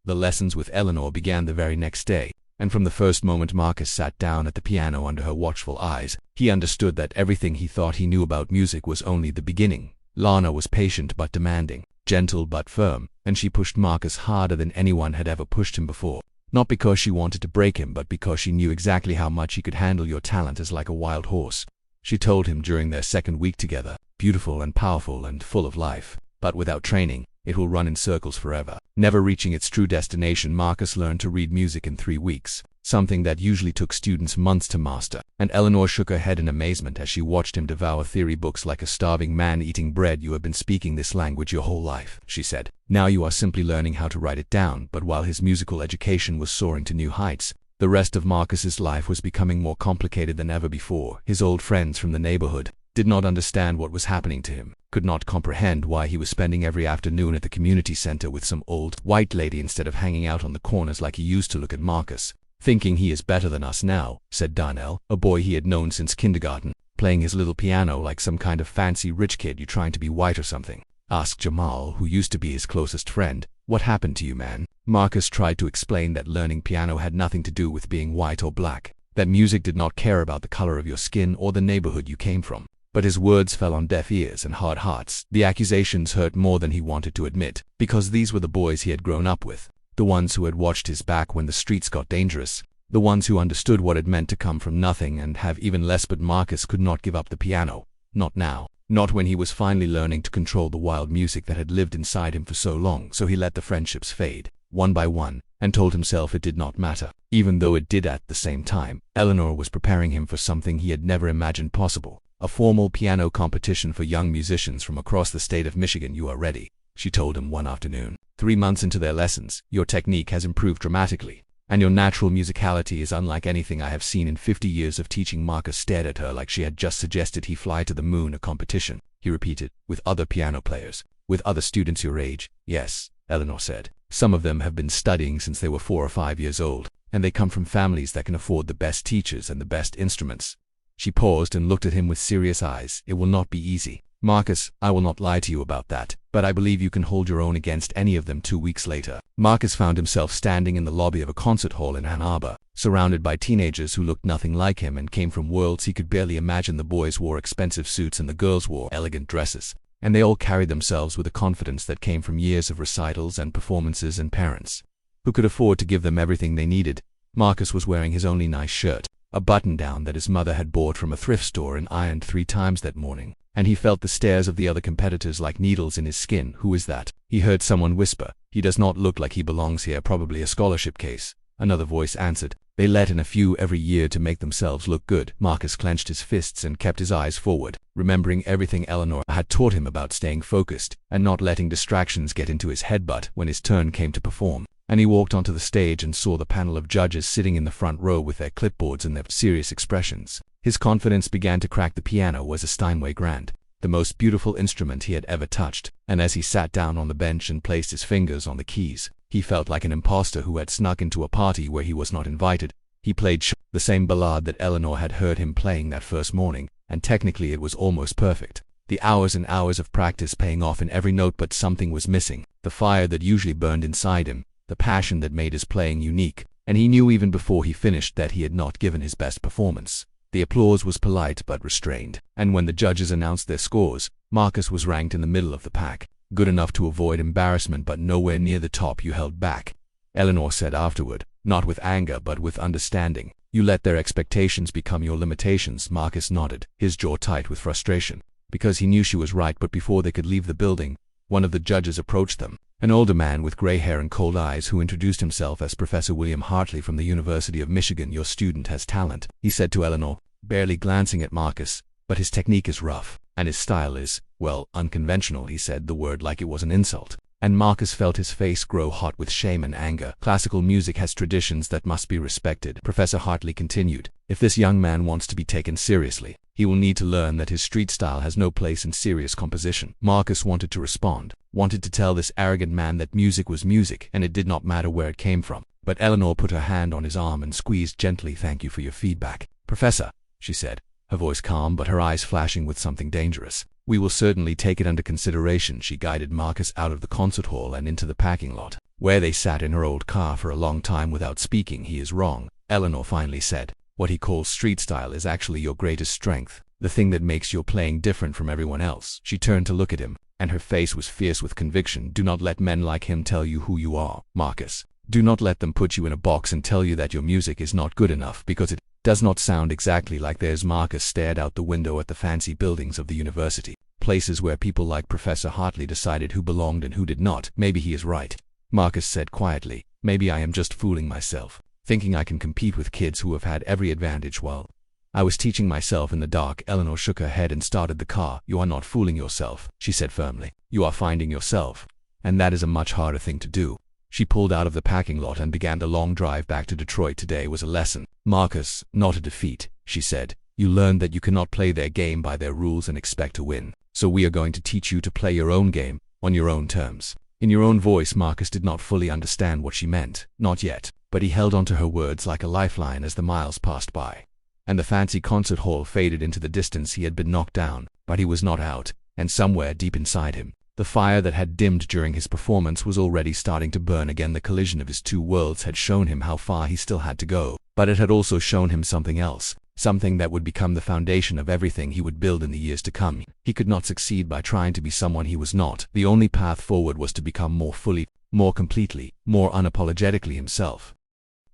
The lessons with Eleanor began the very next day, and from the first moment Marcus sat down at the piano under her watchful eyes, he understood that everything he thought he knew about music was only the beginning. Lana was patient but demanding, gentle but firm, and she pushed Marcus harder than anyone had ever pushed him before. Not because she wanted to break him, but because she knew exactly how much he could handle. Your talent is like a wild horse, she told him during their second week together, beautiful and powerful and full of life, but without training, it will run in circles forever, never reaching its true destination. Marcus learned to read music in 3 weeks, something that usually took students months to master, and Eleanor shook her head in amazement as she watched him devour theory books like a starving man eating bread. You have been speaking this language your whole life, she said. Now you are simply learning how to write it down. But while his musical education was soaring to new heights, the rest of Marcus's life was becoming more complicated than ever before. His old friends from the neighborhood did not understand what was happening to him, could not comprehend why he was spending every afternoon at the community center with some old white lady instead of hanging out on the corners like he used to. Look at Marcus, thinking he is better than us now, said Darnell, a boy he had known since kindergarten, playing his little piano like some kind of fancy rich kid. You trying to be white or something? Asked Jamal, who used to be his closest friend. What happened to you, man? Marcus tried to explain that learning piano had nothing to do with being white or black, that music did not care about the color of your skin or the neighborhood you came from. But his words fell on deaf ears and hard hearts. The accusations hurt more than he wanted to admit, because these were the boys he had grown up with, the ones who had watched his back when the streets got dangerous, the ones who understood what it meant to come from nothing and have even less. But Marcus could not give up the piano. Not now. Not when he was finally learning to control the wild music that had lived inside him for so long. So he let the friendships fade, one by one, and told himself it did not matter, even though it did. At the same time, Eleanor was preparing him for something he had never imagined possible. A formal piano competition for young musicians from across the state of Michigan. You are ready? she told him one afternoon. 3 months into their lessons, your technique has improved dramatically, and your natural musicality is unlike anything I have seen in 50 years of teaching. Marcus stared at her like she had just suggested he fly to the moon. A competition, he repeated, with other piano players, with other students your age. Yes, Eleanor said. Some of them have been studying since they were 4 or 5 years old, and they come from families that can afford the best teachers and the best instruments. She paused and looked at him with serious eyes. It will not be easy, Marcus, I will not lie to you about that, but I believe you can hold your own against any of them. 2 weeks later, Marcus found himself standing in the lobby of a concert hall in Ann Arbor, surrounded by teenagers who looked nothing like him and came from worlds he could barely imagine. The boys wore expensive suits and the girls wore elegant dresses, and they all carried themselves with a confidence that came from years of recitals and performances and parents who could afford to give them everything they needed. Marcus was wearing his only nice shirt, a button-down that his mother had bought from a thrift store and ironed 3 times that morning, and he felt the stares of the other competitors like needles in his skin. Who is that? He heard someone whisper. He does not look like he belongs here, probably a scholarship case. Another voice answered. They let in a few every year to make themselves look good. Marcus clenched his fists and kept his eyes forward, remembering everything Eleanor had taught him about staying focused and not letting distractions get into his head. But when his turn came to perform, and he walked onto the stage and saw the panel of judges sitting in the front row with their clipboards and their serious expressions, his confidence began to crack. The piano was a Steinway Grand, the most beautiful instrument he had ever touched, and as he sat down on the bench and placed his fingers on the keys, he felt like an imposter who had snuck into a party where he was not invited. He played the same ballade that Eleanor had heard him playing that first morning, and technically it was almost perfect. The hours and hours of practice paying off in every note, but something was missing. The fire that usually burned inside him, the passion that made his playing unique, and he knew even before he finished that he had not given his best performance. The applause was polite but restrained, and when the judges announced their scores, Marcus was ranked in the middle of the pack, good enough to avoid embarrassment but nowhere near the top. You held back, Eleanor said afterward, not with anger but with understanding. You let their expectations become your limitations. Marcus nodded, his jaw tight with frustration, because he knew she was right. But before they could leave the building, one of the judges approached them, an older man with gray hair and cold eyes who introduced himself as Professor William Hartley from the University of Michigan. Your student has talent, he said to Eleanor, barely glancing at Marcus, but his technique is rough, and his style is, well, unconventional. He said the word like it was an insult, and Marcus felt his face grow hot with shame and anger. Classical music has traditions that must be respected, Professor Hartley continued. If this young man wants to be taken seriously, he will need to learn that his street style has no place in serious composition. Marcus wanted to respond, wanted to tell this arrogant man that music was music and it did not matter where it came from. But Eleanor put her hand on his arm and squeezed gently. Thank you for your feedback, Professor, she said, her voice calm but her eyes flashing with something dangerous. We will certainly take it under consideration. She guided Marcus out of the concert hall and into the parking lot, where they sat in her old car for a long time without speaking. He is wrong, Eleanor finally said. What he calls street style is actually your greatest strength, the thing that makes your playing different from everyone else. She turned to look at him, and her face was fierce with conviction. Do not let men like him tell you who you are, Marcus. Do not let them put you in a box and tell you that your music is not good enough because it does not sound exactly like theirs. Marcus stared out the window at the fancy buildings of the university, places where people like Professor Hartley decided who belonged and who did not. Maybe he is right, Marcus said quietly. Maybe I am just fooling myself, thinking I can compete with kids who have had every advantage while I was teaching myself in the dark. Eleanor shook her head and started the car. You are not fooling yourself, she said firmly. You are finding yourself, and that is a much harder thing to do. She pulled out of the parking lot and began the long drive back to Detroit. Today was a lesson, Marcus, not a defeat, she said. You learned that you cannot play their game by their rules and expect to win. So we are going to teach you to play your own game, on your own terms, in your own voice. Marcus did not fully understand what she meant, not yet, but he held on to her words like a lifeline as the miles passed by, and the fancy concert hall faded into the distance. He had been knocked down, but he was not out, and somewhere deep inside him, the fire that had dimmed during his performance was already starting to burn again. The collision of his two worlds had shown him how far he still had to go, but it had also shown him something else, something that would become the foundation of everything he would build in the years to come. He could not succeed by trying to be someone he was not. The only path forward was to become more fully, more completely, more unapologetically himself.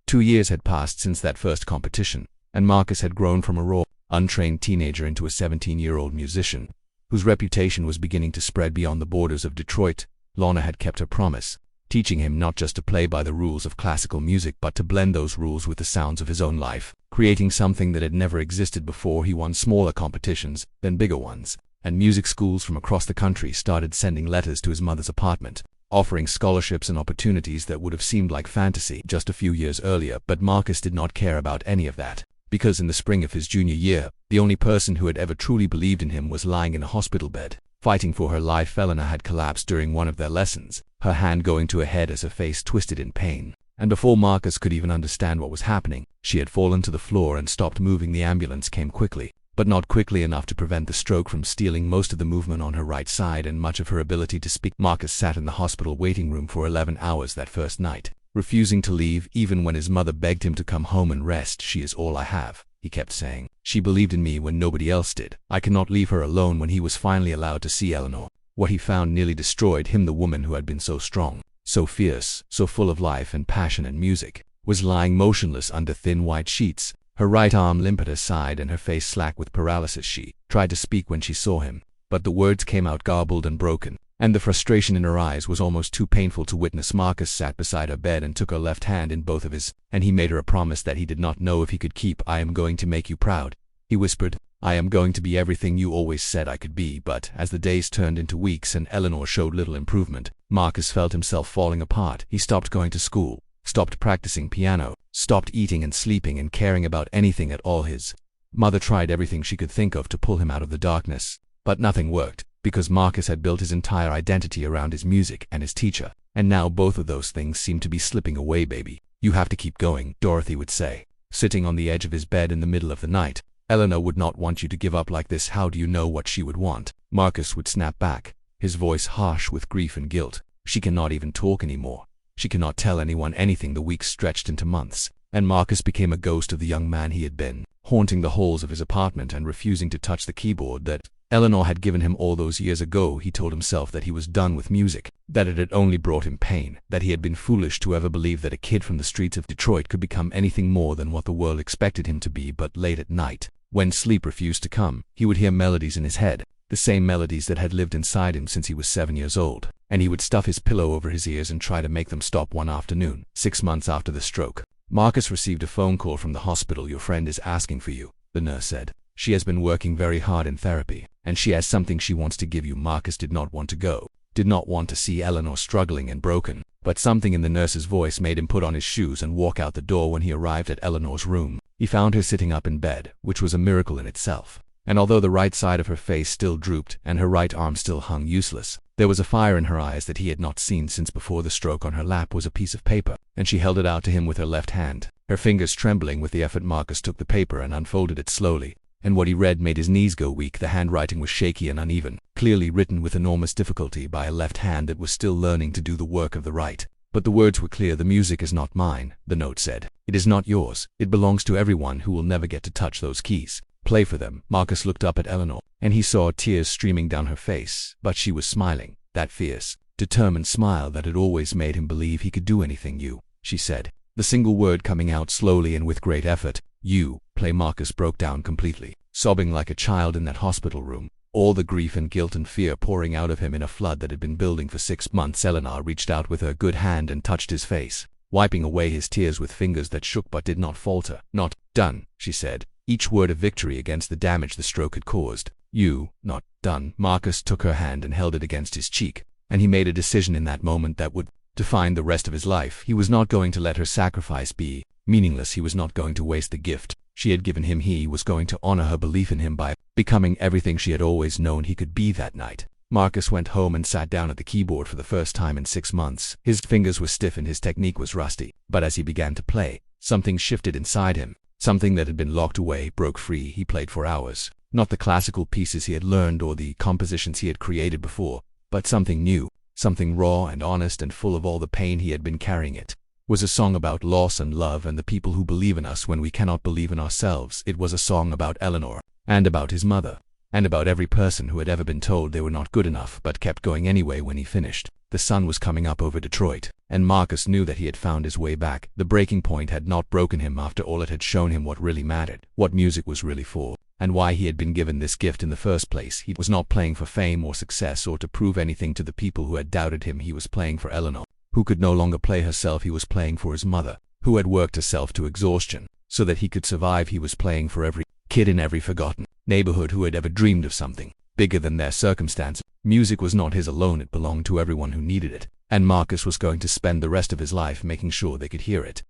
2 years had passed since that first competition, and Marcus had grown from a raw, untrained teenager into a 17-year-old musician, whose reputation was beginning to spread beyond the borders of Detroit. Lorna had kept her promise, teaching him not just to play by the rules of classical music but to blend those rules with the sounds of his own life, creating something that had never existed before. He won smaller competitions, then bigger ones, and music schools from across the country started sending letters to his mother's apartment, offering scholarships and opportunities that would have seemed like fantasy just a few years earlier. But Marcus did not care about any of that, because in the spring of his junior year, the only person who had ever truly believed in him was lying in a hospital bed, fighting for her life. Eleanor had collapsed during one of their lessons, her hand going to her head as her face twisted in pain. And before Marcus could even understand what was happening, she had fallen to the floor and stopped moving. The ambulance came quickly, but not quickly enough to prevent the stroke from stealing most of the movement on her right side and much of her ability to speak. Marcus sat in the hospital waiting room for 11 hours that first night, refusing to leave even when his mother begged him to come home and rest. "She is all I have," he kept saying. "She believed in me when nobody else did. I cannot leave her alone." When he was finally allowed to see Eleanor, what he found nearly destroyed him. The woman who had been so strong, so fierce, so full of life and passion and music, was lying motionless under thin white sheets, her right arm limp at her side and her face slack with paralysis. She tried to speak when she saw him, but the words came out garbled and broken, and the frustration in her eyes was almost too painful to witness. Marcus sat beside her bed and took her left hand in both of his, and he made her a promise that he did not know if he could keep. "I am going to make you proud," he whispered. "I am going to be everything you always said I could be." But as the days turned into weeks and Eleanor showed little improvement, Marcus felt himself falling apart. He stopped going to school, stopped practicing piano, stopped eating and sleeping and caring about anything at all. His mother tried everything she could think of to pull him out of the darkness, but nothing worked, because Marcus had built his entire identity around his music and his teacher, and now both of those things seemed to be slipping away. "Baby, you have to keep going," Dorothy would say, sitting on the edge of his bed in the middle of the night. "Eleanor would not want you to give up like this." "How do you know what she would want?" Marcus would snap back, his voice harsh with grief and guilt. "She cannot even talk anymore. She cannot tell anyone anything." The weeks stretched into months, and Marcus became a ghost of the young man he had been, haunting the halls of his apartment and refusing to touch the keyboard that Eleanor had given him all those years ago. He told himself that he was done with music, that it had only brought him pain, that he had been foolish to ever believe that a kid from the streets of Detroit could become anything more than what the world expected him to be. But late at night, when sleep refused to come, he would hear melodies in his head, the same melodies that had lived inside him since he was 7 years old, and he would stuff his pillow over his ears and try to make them stop. One afternoon, 6 months after the stroke, Marcus received a phone call from the hospital. "Your friend is asking for you," the nurse said. "She has been working very hard in therapy, and she has something she wants to give you." Marcus did not want to go, did not want to see Eleanor struggling and broken, but something in the nurse's voice made him put on his shoes and walk out the door. When he arrived at Eleanor's room, he found her sitting up in bed, which was a miracle in itself. And although the right side of her face still drooped and her right arm still hung useless, there was a fire in her eyes that he had not seen since before the stroke. On her lap was a piece of paper, and she held it out to him with her left hand, her fingers trembling with the effort. Marcus took the paper and unfolded it slowly, and what he read made his knees go weak. The handwriting was shaky and uneven, clearly written with enormous difficulty by a left hand that was still learning to do the work of the right. But the words were clear. "The music is not mine," the note said. "It is not yours. It belongs to everyone who will never get to touch those keys. Play for them." Marcus looked up at Eleanor, and he saw tears streaming down her face, but she was smiling, that fierce, determined smile that had always made him believe he could do anything. "You," she said, the single word coming out slowly and with great effort. "You play." Marcus broke down completely, sobbing like a child in that hospital room, all the grief and guilt and fear pouring out of him in a flood that had been building for 6 months. Eleanor reached out with her good hand and touched his face, wiping away his tears with fingers that shook but did not falter. "Not done," she said, each word a victory against the damage the stroke had caused. "You, not done." Marcus took her hand and held it against his cheek, and he made a decision in that moment that would define the rest of his life. He was not going to let her sacrifice be meaningless. He was not going to waste the gift she had given him. He was going to honor her belief in him by becoming everything she had always known he could be that night. Marcus went home and sat down at the keyboard for the first time in 6 months. His fingers were stiff and his technique was rusty, but as he began to play, something shifted inside him. Something that had been locked away broke free. He played for hours, not the classical pieces he had learned or the compositions he had created before, but something new, something raw and honest and full of all the pain he had been carrying. It was a song about loss and love and the people who believe in us when we cannot believe in ourselves. It was a song about Eleanor, and about his mother, and about every person who had ever been told they were not good enough but kept going anyway. When he finished, the sun was coming up over Detroit, and Marcus knew that he had found his way back. The breaking point had not broken him. After all, it had shown him what really mattered, what music was really for, and why he had been given this gift in the first place. He was not playing for fame or success or to prove anything to the people who had doubted him. He was playing for Eleanor, who could no longer play herself. He was playing for his mother, who had worked herself to exhaustion so that he could survive. He was playing for every kid in every forgotten neighborhood who had ever dreamed of something bigger than their circumstance. Music was not his alone, it belonged to everyone who needed it, and Marcus was going to spend the rest of his life making sure they could hear it.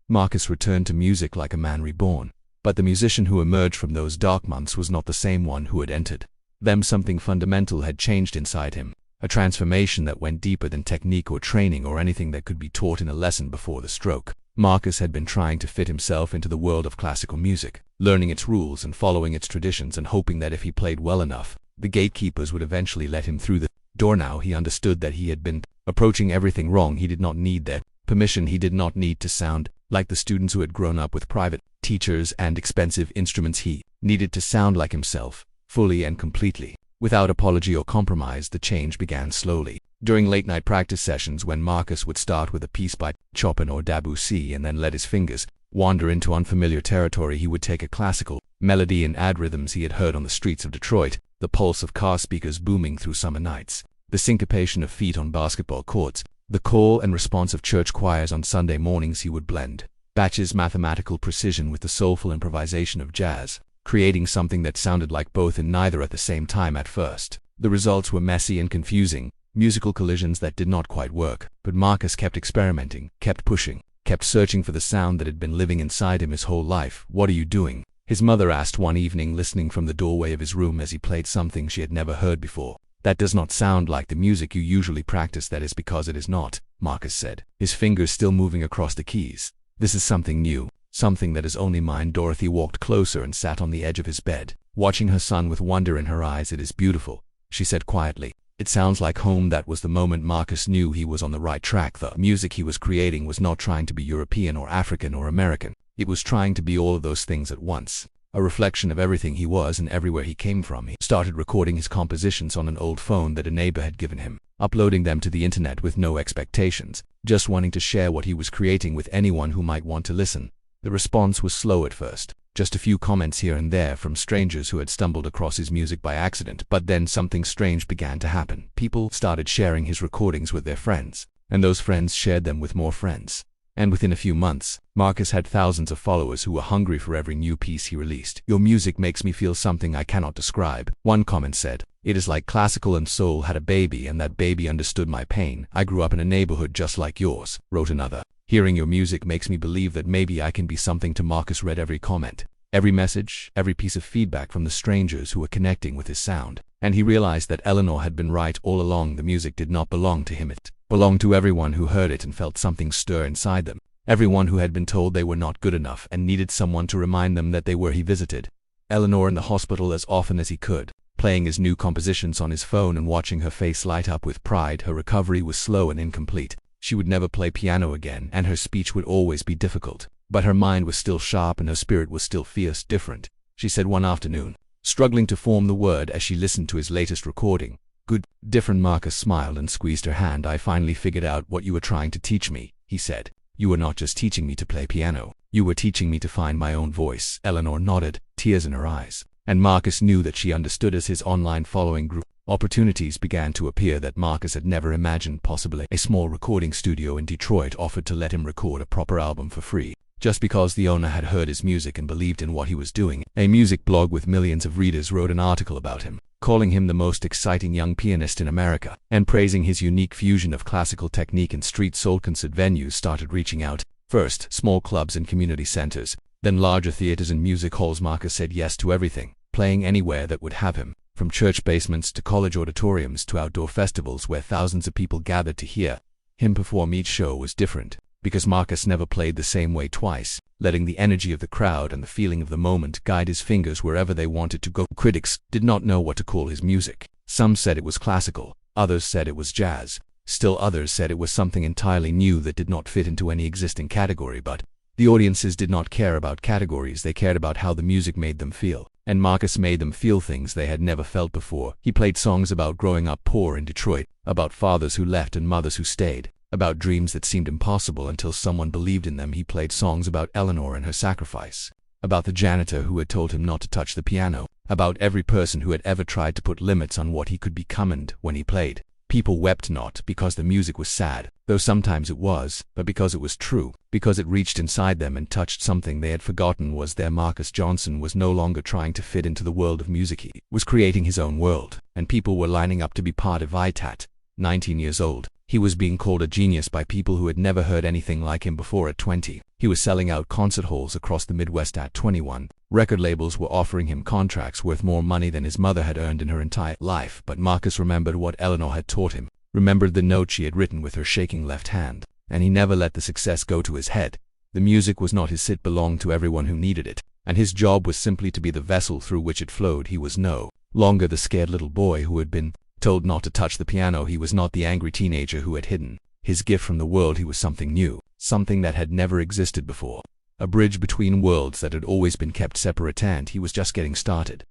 Marcus returned to music like a man reborn, but the musician who emerged from those dark months was not the same one who had entered them. Something fundamental had changed inside him, a transformation that went deeper than technique or training or anything that could be taught in a lesson before the stroke. Marcus had been trying to fit himself into the world of classical music, learning its rules and following its traditions and hoping that if he played well enough, the gatekeepers would eventually let him through the door. Now he understood that he had been approaching everything wrong. He did not need their permission. He did not need to sound like the students who had grown up with private teachers and expensive instruments. He needed to sound like himself, fully and completely. Without apology or compromise, the change began slowly. During late-night practice sessions, when Marcus would start with a piece by Chopin or Debussy and then let his fingers wander into unfamiliar territory, he would take a classical melody and add rhythms he had heard on the streets of Detroit, the pulse of car speakers booming through summer nights, the syncopation of feet on basketball courts, the call and response of church choirs on Sunday mornings. He would blend Bach's mathematical precision with the soulful improvisation of jazz, creating something that sounded like both and neither at the same time. At first, the results were messy and confusing, musical collisions that did not quite work, but Marcus kept experimenting, kept pushing, kept searching for the sound that had been living inside him his whole life. "What are you doing?" his mother asked one evening, listening from the doorway of his room as he played something she had never heard before. "That does not sound like the music you usually practice." "That is because it is not," Marcus said, his fingers still moving across the keys. "This is something new, something that is only mine." Dorothy walked closer and sat on the edge of his bed, watching her son with wonder in her eyes. "It is beautiful," she said quietly. "It sounds like home." That was the moment Marcus knew he was on the right track. The music he was creating was not trying to be European or African or American. It was trying to be all of those things at once, a reflection of everything he was and everywhere he came from. He started recording his compositions on an old phone that a neighbor had given him, uploading them to the internet with no expectations, just wanting to share what he was creating with anyone who might want to listen. The response was slow at first, just a few comments here and there from strangers who had stumbled across his music by accident. But then something strange began to happen. People started sharing his recordings with their friends, and those friends shared them with more friends. And within a few months, Marcus had thousands of followers who were hungry for every new piece he released. "Your music makes me feel something I cannot describe," one comment said. "It is like classical and soul had a baby, and that baby understood my pain. I grew up in a neighborhood just like yours," wrote another. "Hearing your music makes me believe that maybe I can be something to." Marcus read every comment, every message, every piece of feedback from the strangers who were connecting with his sound, and he realized that Eleanor had been right all along. The music did not belong to him. It belonged to everyone who heard it and felt something stir inside them, everyone who had been told they were not good enough and needed someone to remind them that they were. He visited Eleanor in the hospital as often as he could, playing his new compositions on his phone and watching her face light up with pride. Her recovery was slow and incomplete. She would never play piano again, and her speech would always be difficult, but her mind was still sharp and her spirit was still fierce. "Different," she said one afternoon, struggling to form the word as she listened to his latest recording. "Good, different." Marcus smiled and squeezed her hand. "I finally figured out what you were trying to teach me," he said. "You were not just teaching me to play piano. You were teaching me to find my own voice." Eleanor nodded, tears in her eyes, and Marcus knew that she understood. As his online following grew, opportunities began to appear that Marcus had never imagined possible. A small recording studio in Detroit offered to let him record a proper album for free, just because the owner had heard his music and believed in what he was doing. A music blog with millions of readers wrote an article about him, calling him the most exciting young pianist in America, and praising his unique fusion of classical technique and street soul. Concert venues started reaching out, first small clubs and community centers, then larger theaters and music halls. Marcus said yes to everything, playing anywhere that would have him, from church basements to college auditoriums to outdoor festivals where thousands of people gathered to hear him perform. Each show was different, because Marcus never played the same way twice, letting the energy of the crowd and the feeling of the moment guide his fingers wherever they wanted to go. Critics did not know what to call his music. Some said it was classical, others said it was jazz, still others said it was something entirely new that did not fit into any existing category. But the audiences did not care about categories. They cared about how the music made them feel, and Marcus made them feel things they had never felt before. He played songs about growing up poor in Detroit, about fathers who left and mothers who stayed, about dreams that seemed impossible until someone believed in them. He played songs about Eleanor and her sacrifice, about the janitor who had told him not to touch the piano, about every person who had ever tried to put limits on what he could become. And when he played, People wept not because the music was sad, though sometimes it was, but because it was true, because it reached inside them and touched something they had forgotten was there. Marcus Johnson was no longer trying to fit into the world of music. He was creating his own world, and people were lining up to be part of it. 19 years old, he was being called a genius by people who had never heard anything like him before. At 20, he was selling out concert halls across the Midwest. At 21, record labels were offering him contracts worth more money than his mother had earned in her entire life. But Marcus remembered what Eleanor had taught him, remembered the note she had written with her shaking left hand, and he never let the success go to his head. The music was not his, it belonged to everyone who needed it, and his job was simply to be the vessel through which it flowed. He was no longer the scared little boy who had been told not to touch the piano. He was not the angry teenager who had hidden his gift from the world. He was something new, something that had never existed before, a bridge between worlds that had always been kept separate, and he was just getting started.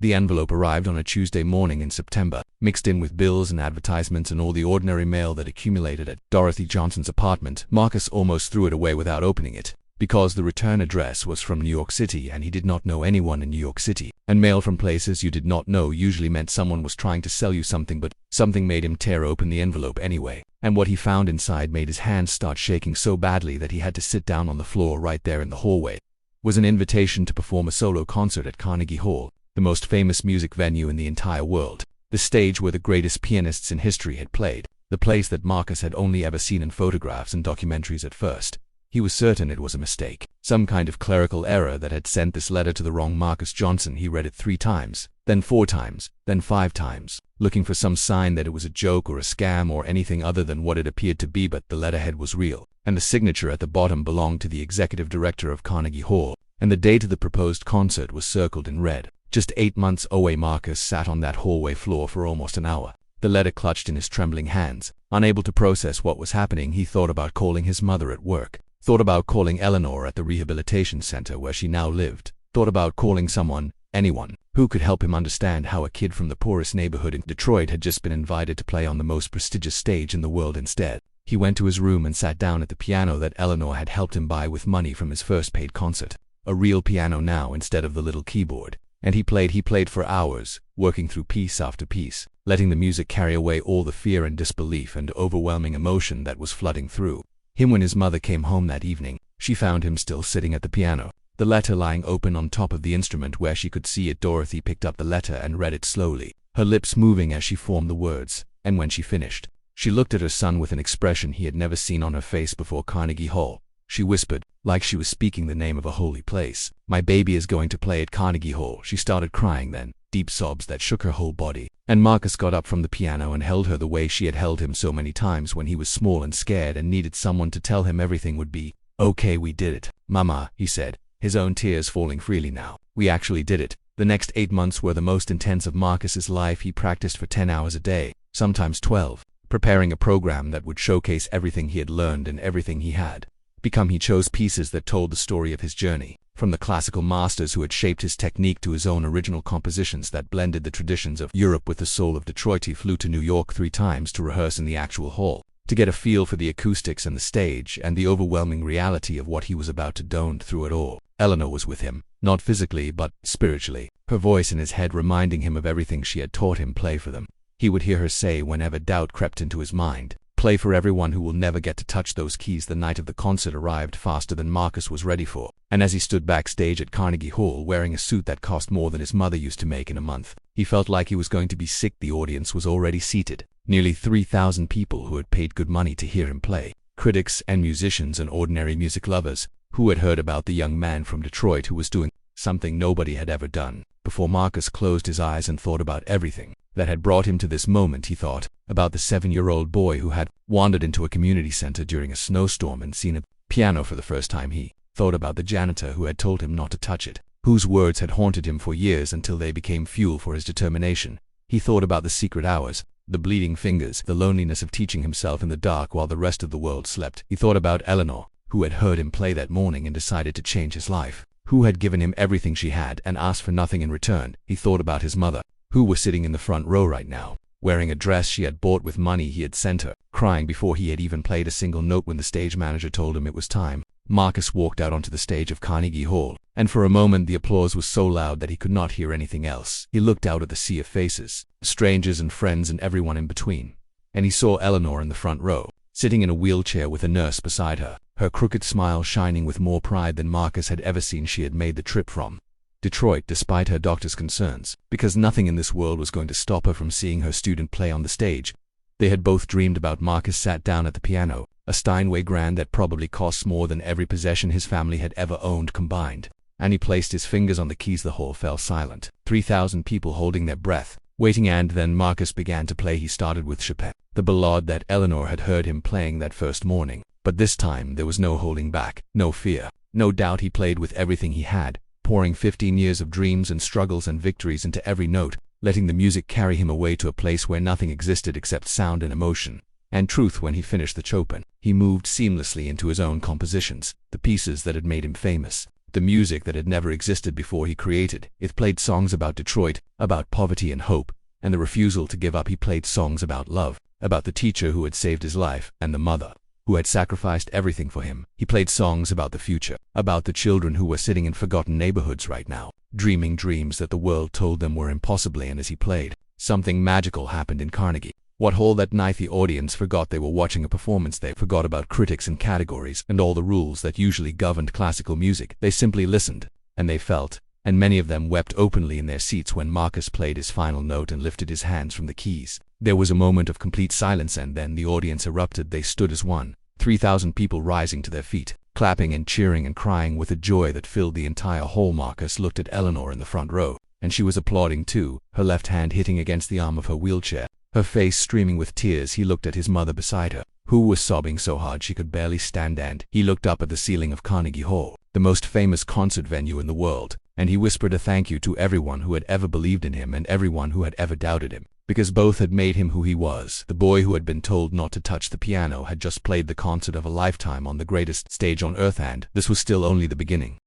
The envelope arrived on a Tuesday morning in September, mixed in with bills and advertisements and all the ordinary mail that accumulated at Dorothy Johnson's apartment. Marcus almost threw it away without opening it, because the return address was from New York City and he did not know anyone in New York City, and mail from places you did not know usually meant someone was trying to sell you something. But something made him tear open the envelope anyway, and what he found inside made his hands start shaking so badly that he had to sit down on the floor right there in the hallway. It was an invitation to perform a solo concert at Carnegie Hall, the most famous music venue in the entire world, the stage where the greatest pianists in history had played, the place that Marcus had only ever seen in photographs and documentaries. At first, he was certain it was a mistake, some kind of clerical error that had sent this letter to the wrong Marcus Johnson. He read it 3 times, then 4 times, then 5 times, looking for some sign that it was a joke or a scam or anything other than what it appeared to be. But the letterhead was real, and the signature at the bottom belonged to the executive director of Carnegie Hall, and the date of the proposed concert was circled in red. Just 8 months away. Marcus sat on that hallway floor for almost an hour, the letter clutched in his trembling hands. Unable to process what was happening, he thought about calling his mother at work, thought about calling Eleanor at the rehabilitation center where she now lived, thought about calling someone, anyone, who could help him understand how a kid from the poorest neighborhood in Detroit had just been invited to play on the most prestigious stage in the world. Instead, he went to his room and sat down at the piano that Eleanor had helped him buy with money from his first paid concert. A real piano now instead of the little keyboard. And he played for hours, working through piece after piece, letting the music carry away all the fear and disbelief and overwhelming emotion that was flooding through him. When his mother came home that evening, she found him still sitting at the piano, the letter lying open on top of the instrument where she could see it. Dorothy picked up the letter and read it slowly, her lips moving as she formed the words, and when she finished, she looked at her son with an expression he had never seen on her face before. Carnegie Hall, she whispered, like she was speaking the name of a holy place. My baby is going to play at Carnegie Hall. She started crying then, deep sobs that shook her whole body, and Marcus got up from the piano and held her the way she had held him so many times when he was small and scared and needed someone to tell him everything would be okay. We did it, Mama, he said, his own tears falling freely now. We actually did it. The next 8 months were the most intense of Marcus's life. He practiced for 10 hours a day, sometimes 12, preparing a program that would showcase everything he had learned and everything he had become. He chose pieces that told the story of his journey, from the classical masters who had shaped his technique to his own original compositions that blended the traditions of Europe with the soul of Detroit. He flew to New York 3 times to rehearse in the actual hall, to get a feel for the acoustics and the stage and the overwhelming reality of what he was about to do. Through it all, Eleanor was with him, not physically but spiritually, her voice in his head reminding him of everything she had taught him. Play for them, he would hear her say whenever doubt crept into his mind. Play for everyone who will never get to touch those keys. The night of the concert arrived faster than Marcus was ready for, and as he stood backstage at Carnegie Hall wearing a suit that cost more than his mother used to make in a month, he felt like he was going to be sick. The audience was already seated, nearly 3,000 people who had paid good money to hear him play, critics and musicians and ordinary music lovers who had heard about the young man from Detroit who was doing something nobody had ever done before. Marcus closed his eyes and thought about everything that had brought him to this moment. He thought about the 7-year-old boy who had wandered into a community center during a snowstorm and seen a piano for the first time. He thought about the janitor who had told him not to touch it, whose words had haunted him for years until they became fuel for his determination. He thought about the secret hours, the bleeding fingers, the loneliness of teaching himself in the dark while the rest of the world slept. He thought about Eleanor, who had heard him play that morning and decided to change his life, who had given him everything she had and asked for nothing in return. He thought about his mother, who was sitting in the front row right now, wearing a dress she had bought with money he had sent her, crying before he had even played a single note when the stage manager told him it was time. Marcus walked out onto the stage of Carnegie Hall, and for a moment the applause was so loud that he could not hear anything else. He looked out at the sea of faces, strangers and friends and everyone in between, and he saw Eleanor in the front row, sitting in a wheelchair with a nurse beside her, her crooked smile shining with more pride than Marcus had ever seen. She had made the trip from Detroit despite her doctor's concerns, because nothing in this world was going to stop her from seeing her student play on the stage. They had both dreamed about. Marcus sat down at the piano, a Steinway grand that probably cost more than every possession his family had ever owned combined, and he placed his fingers on the keys. The hall fell silent, 3,000 people holding their breath, waiting, and then Marcus began to play. He started with Chopin, the ballade that Eleanor had heard him playing that first morning, but this time there was no holding back, no fear, no doubt. He played with everything he had, pouring 15 years of dreams and struggles and victories into every note, letting the music carry him away to a place where nothing existed except sound and emotion and truth. When he finished the Chopin, he moved seamlessly into his own compositions, the pieces that had made him famous, the music that had never existed before. He created it. Played songs about Detroit, about poverty and hope, and the refusal to give up. He played songs about love, about the teacher who had saved his life, and the mother who had sacrificed everything for him. He played songs about the future, about the children who were sitting in forgotten neighborhoods right now, dreaming dreams that the world told them were impossible. And as he played, something magical happened in Carnegie Hall that night. The audience forgot they were watching a performance. They forgot about critics and categories and all the rules that usually governed classical music. They simply listened, and they felt, and many of them wept openly in their seats when Marcus played his final note and lifted his hands from the keys. There was a moment of complete silence, and then the audience erupted. They stood as one, 3,000 people rising to their feet, clapping and cheering and crying with a joy that filled the entire hall. Marcus looked at Eleanor in the front row, and she was applauding too, her left hand hitting against the arm of her wheelchair, her face streaming with tears. He looked at his mother beside her, who was sobbing so hard she could barely stand, and he looked up at the ceiling of Carnegie Hall, the most famous concert venue in the world, and he whispered a thank you to everyone who had ever believed in him and everyone who had ever doubted him, because both had made him who he was. The boy who had been told not to touch the piano had just played the concert of a lifetime on the greatest stage on earth, and this was still only the beginning.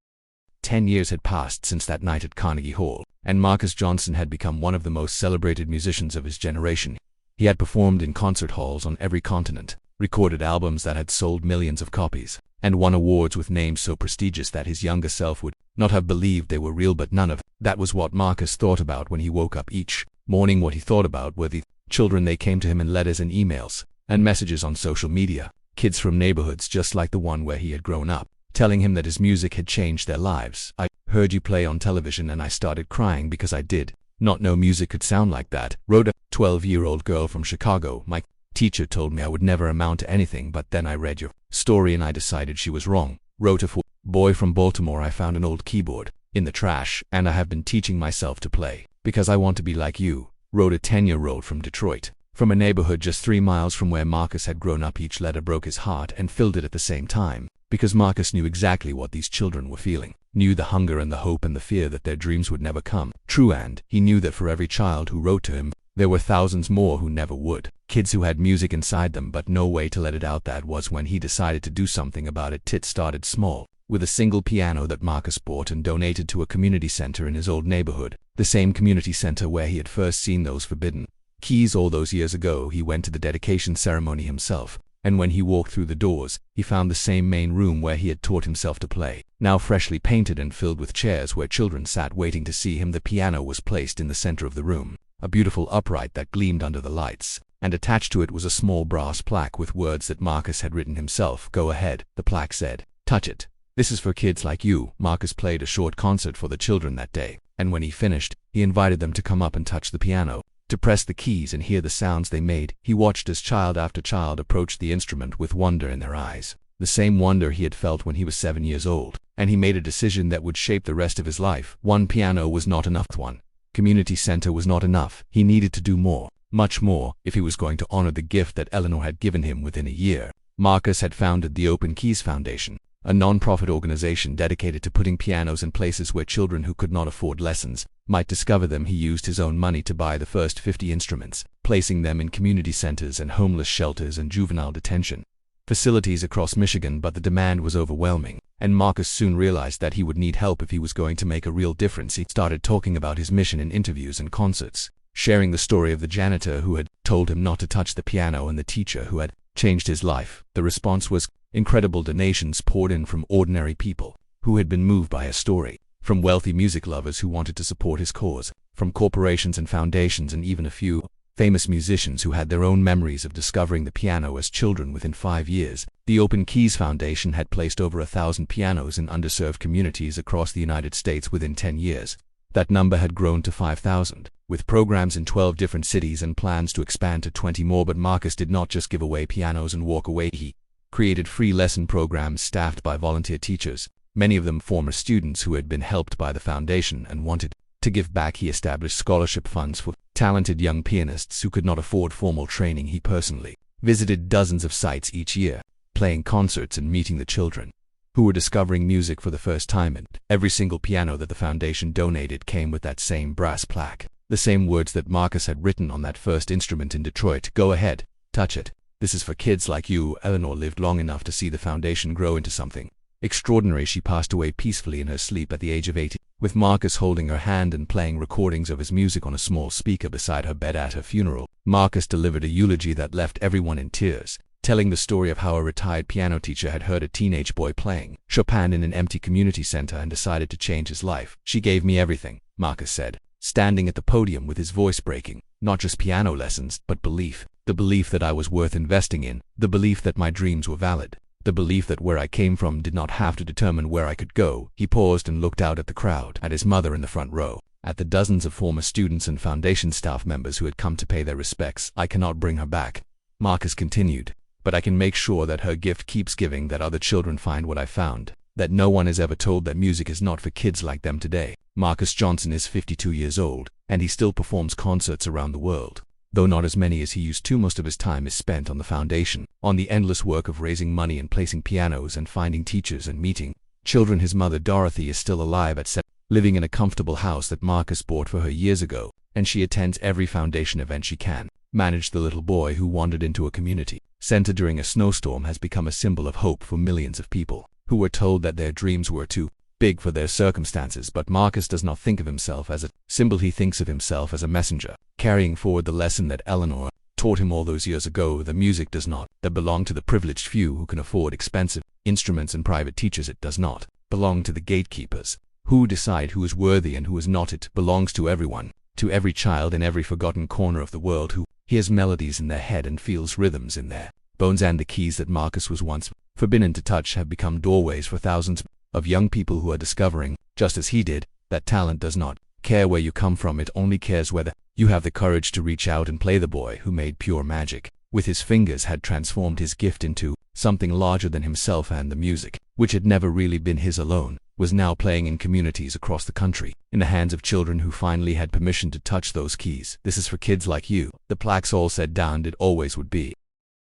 10 years had passed since that night at Carnegie Hall, and Marcus Johnson had become one of the most celebrated musicians of his generation. He had performed in concert halls on every continent, recorded albums that had sold millions of copies, and won awards with names so prestigious that his younger self would not have believed they were real. But none of that was what Marcus thought about when he woke up each morning. What he thought about were the children. They came to him in letters and emails and messages on social media, kids from neighborhoods just like the one where he had grown up, telling him that his music had changed their lives. "I heard you play on television and I started crying because I did not know music could sound like that," wrote a 12-year-old girl from Chicago. "My teacher told me I would never amount to anything, but then I read your story and I decided she was wrong," wrote a boy from Baltimore. "I found an old keyboard in the trash and I have been teaching myself to play because I want to be like you," wrote a 10-year-old from Detroit, from a neighborhood just 3 miles from where Marcus had grown up. Each letter broke his heart and filled it at the same time, because Marcus knew exactly what these children were feeling, knew the hunger and the hope and the fear that their dreams would never come true, and he knew that for every child who wrote to him, there were thousands more who never would, kids who had music inside them but no way to let it out. That was when he decided to do something about it. It started small, with a single piano that Marcus bought and donated to a community center in his old neighborhood, the same community center where he had first seen those forbidden keys all those years ago. He went to the dedication ceremony himself, and when he walked through the doors, he found the same main room where he had taught himself to play, now freshly painted and filled with chairs where children sat waiting to see him. The piano was placed in the center of the room, a beautiful upright that gleamed under the lights, and attached to it was a small brass plaque with words that Marcus had written himself. "Go ahead," the plaque said. "Touch it. This is for kids like you." Marcus played a short concert for the children that day, and when he finished, he invited them to come up and touch the piano, to press the keys and hear the sounds they made. He watched as child after child approached the instrument with wonder in their eyes, the same wonder he had felt when he was 7 years old, and he made a decision that would shape the rest of his life. One piano was not enough. One community center was not enough. He needed to do more, much more, if he was going to honor the gift that Eleanor had given him. Within a year, Marcus had founded the Open Keys Foundation, a non-profit organization dedicated to putting pianos in places where children who could not afford lessons might discover them. He used his own money to buy the first 50 instruments, placing them in community centers and homeless shelters and juvenile detention facilities across Michigan. But the demand was overwhelming, and Marcus soon realized that he would need help if he was going to make a real difference. He started talking about his mission in interviews and concerts, sharing the story of the janitor who had told him not to touch the piano and the teacher who had changed his life. The response was incredible. Donations poured in from ordinary people who had been moved by his story, from wealthy music lovers who wanted to support his cause, from corporations and foundations, and even a few famous musicians who had their own memories of discovering the piano as children within 5 years. The Open Keys Foundation had placed over 1,000 pianos in underserved communities across the United States within 10 years. That number had grown to 5,000, with programs in 12 different cities and plans to expand to 20 more. But Marcus did not just give away pianos and walk away. He created free lesson programs staffed by volunteer teachers, many of them former students who had been helped by the foundation and wanted to give back. He established scholarship funds for talented young pianists who could not afford formal training. He personally visited dozens of sites each year, playing concerts and meeting the children who were discovering music for the first time. And every single piano that the foundation donated came with that same brass plaque, the same words that Marcus had written on that first instrument in Detroit: "Go ahead, touch it. This is for kids like you." Eleanor lived long enough to see the foundation grow into something extraordinary. She passed away peacefully in her sleep at the age of 80, with Marcus holding her hand and playing recordings of his music on a small speaker beside her bed at her funeral. Marcus delivered a eulogy that left everyone in tears, telling the story of how a retired piano teacher had heard a teenage boy playing Chopin in an empty community center and decided to change his life. "She gave me everything," Marcus said, standing at the podium with his voice breaking. "Not just piano lessons, but belief. The belief that I was worth investing in, the belief that my dreams were valid, the belief that where I came from did not have to determine where I could go." He paused and looked out at the crowd, at his mother in the front row, at the dozens of former students and foundation staff members who had come to pay their respects. "I cannot bring her back," Marcus continued, "but I can make sure that her gift keeps giving, that other children find what I found, that no one is ever told that music is not for kids like them today." Marcus Johnson is 52 years old, and he still performs concerts around the world, though not as many as he used to. Most of his time is spent on the foundation, on the endless work of raising money and placing pianos and finding teachers and meeting children. His mother Dorothy is still alive at 7, living in a comfortable house that Marcus bought for her years ago, and she attends every foundation event she can. Manage the little boy who wandered into a community center during a snowstorm has become a symbol of hope for millions of people who were told that their dreams were too big for their circumstances. But Marcus does not think of himself as a symbol. He thinks of himself as a messenger, carrying forward the lesson that Eleanor taught him all those years ago. The music does not belong to the privileged few who can afford expensive instruments and private teachers. It does not belong to the gatekeepers who decide who is worthy and who is not. It belongs to everyone, to every child in every forgotten corner of the world who hears melodies in their head and feels rhythms in their bones. And the keys that Marcus was once forbidden to touch have become doorways for thousands of young people who are discovering, just as he did, that talent does not care where you come from. It only cares whether you have the courage to reach out and play. The boy who made pure magic with his fingers had transformed his gift into something larger than himself, and the music, which had never really been his alone, was now playing in communities across the country, in the hands of children who finally had permission to touch those keys. "This is for kids like you," the plaques all said, down. It always would be.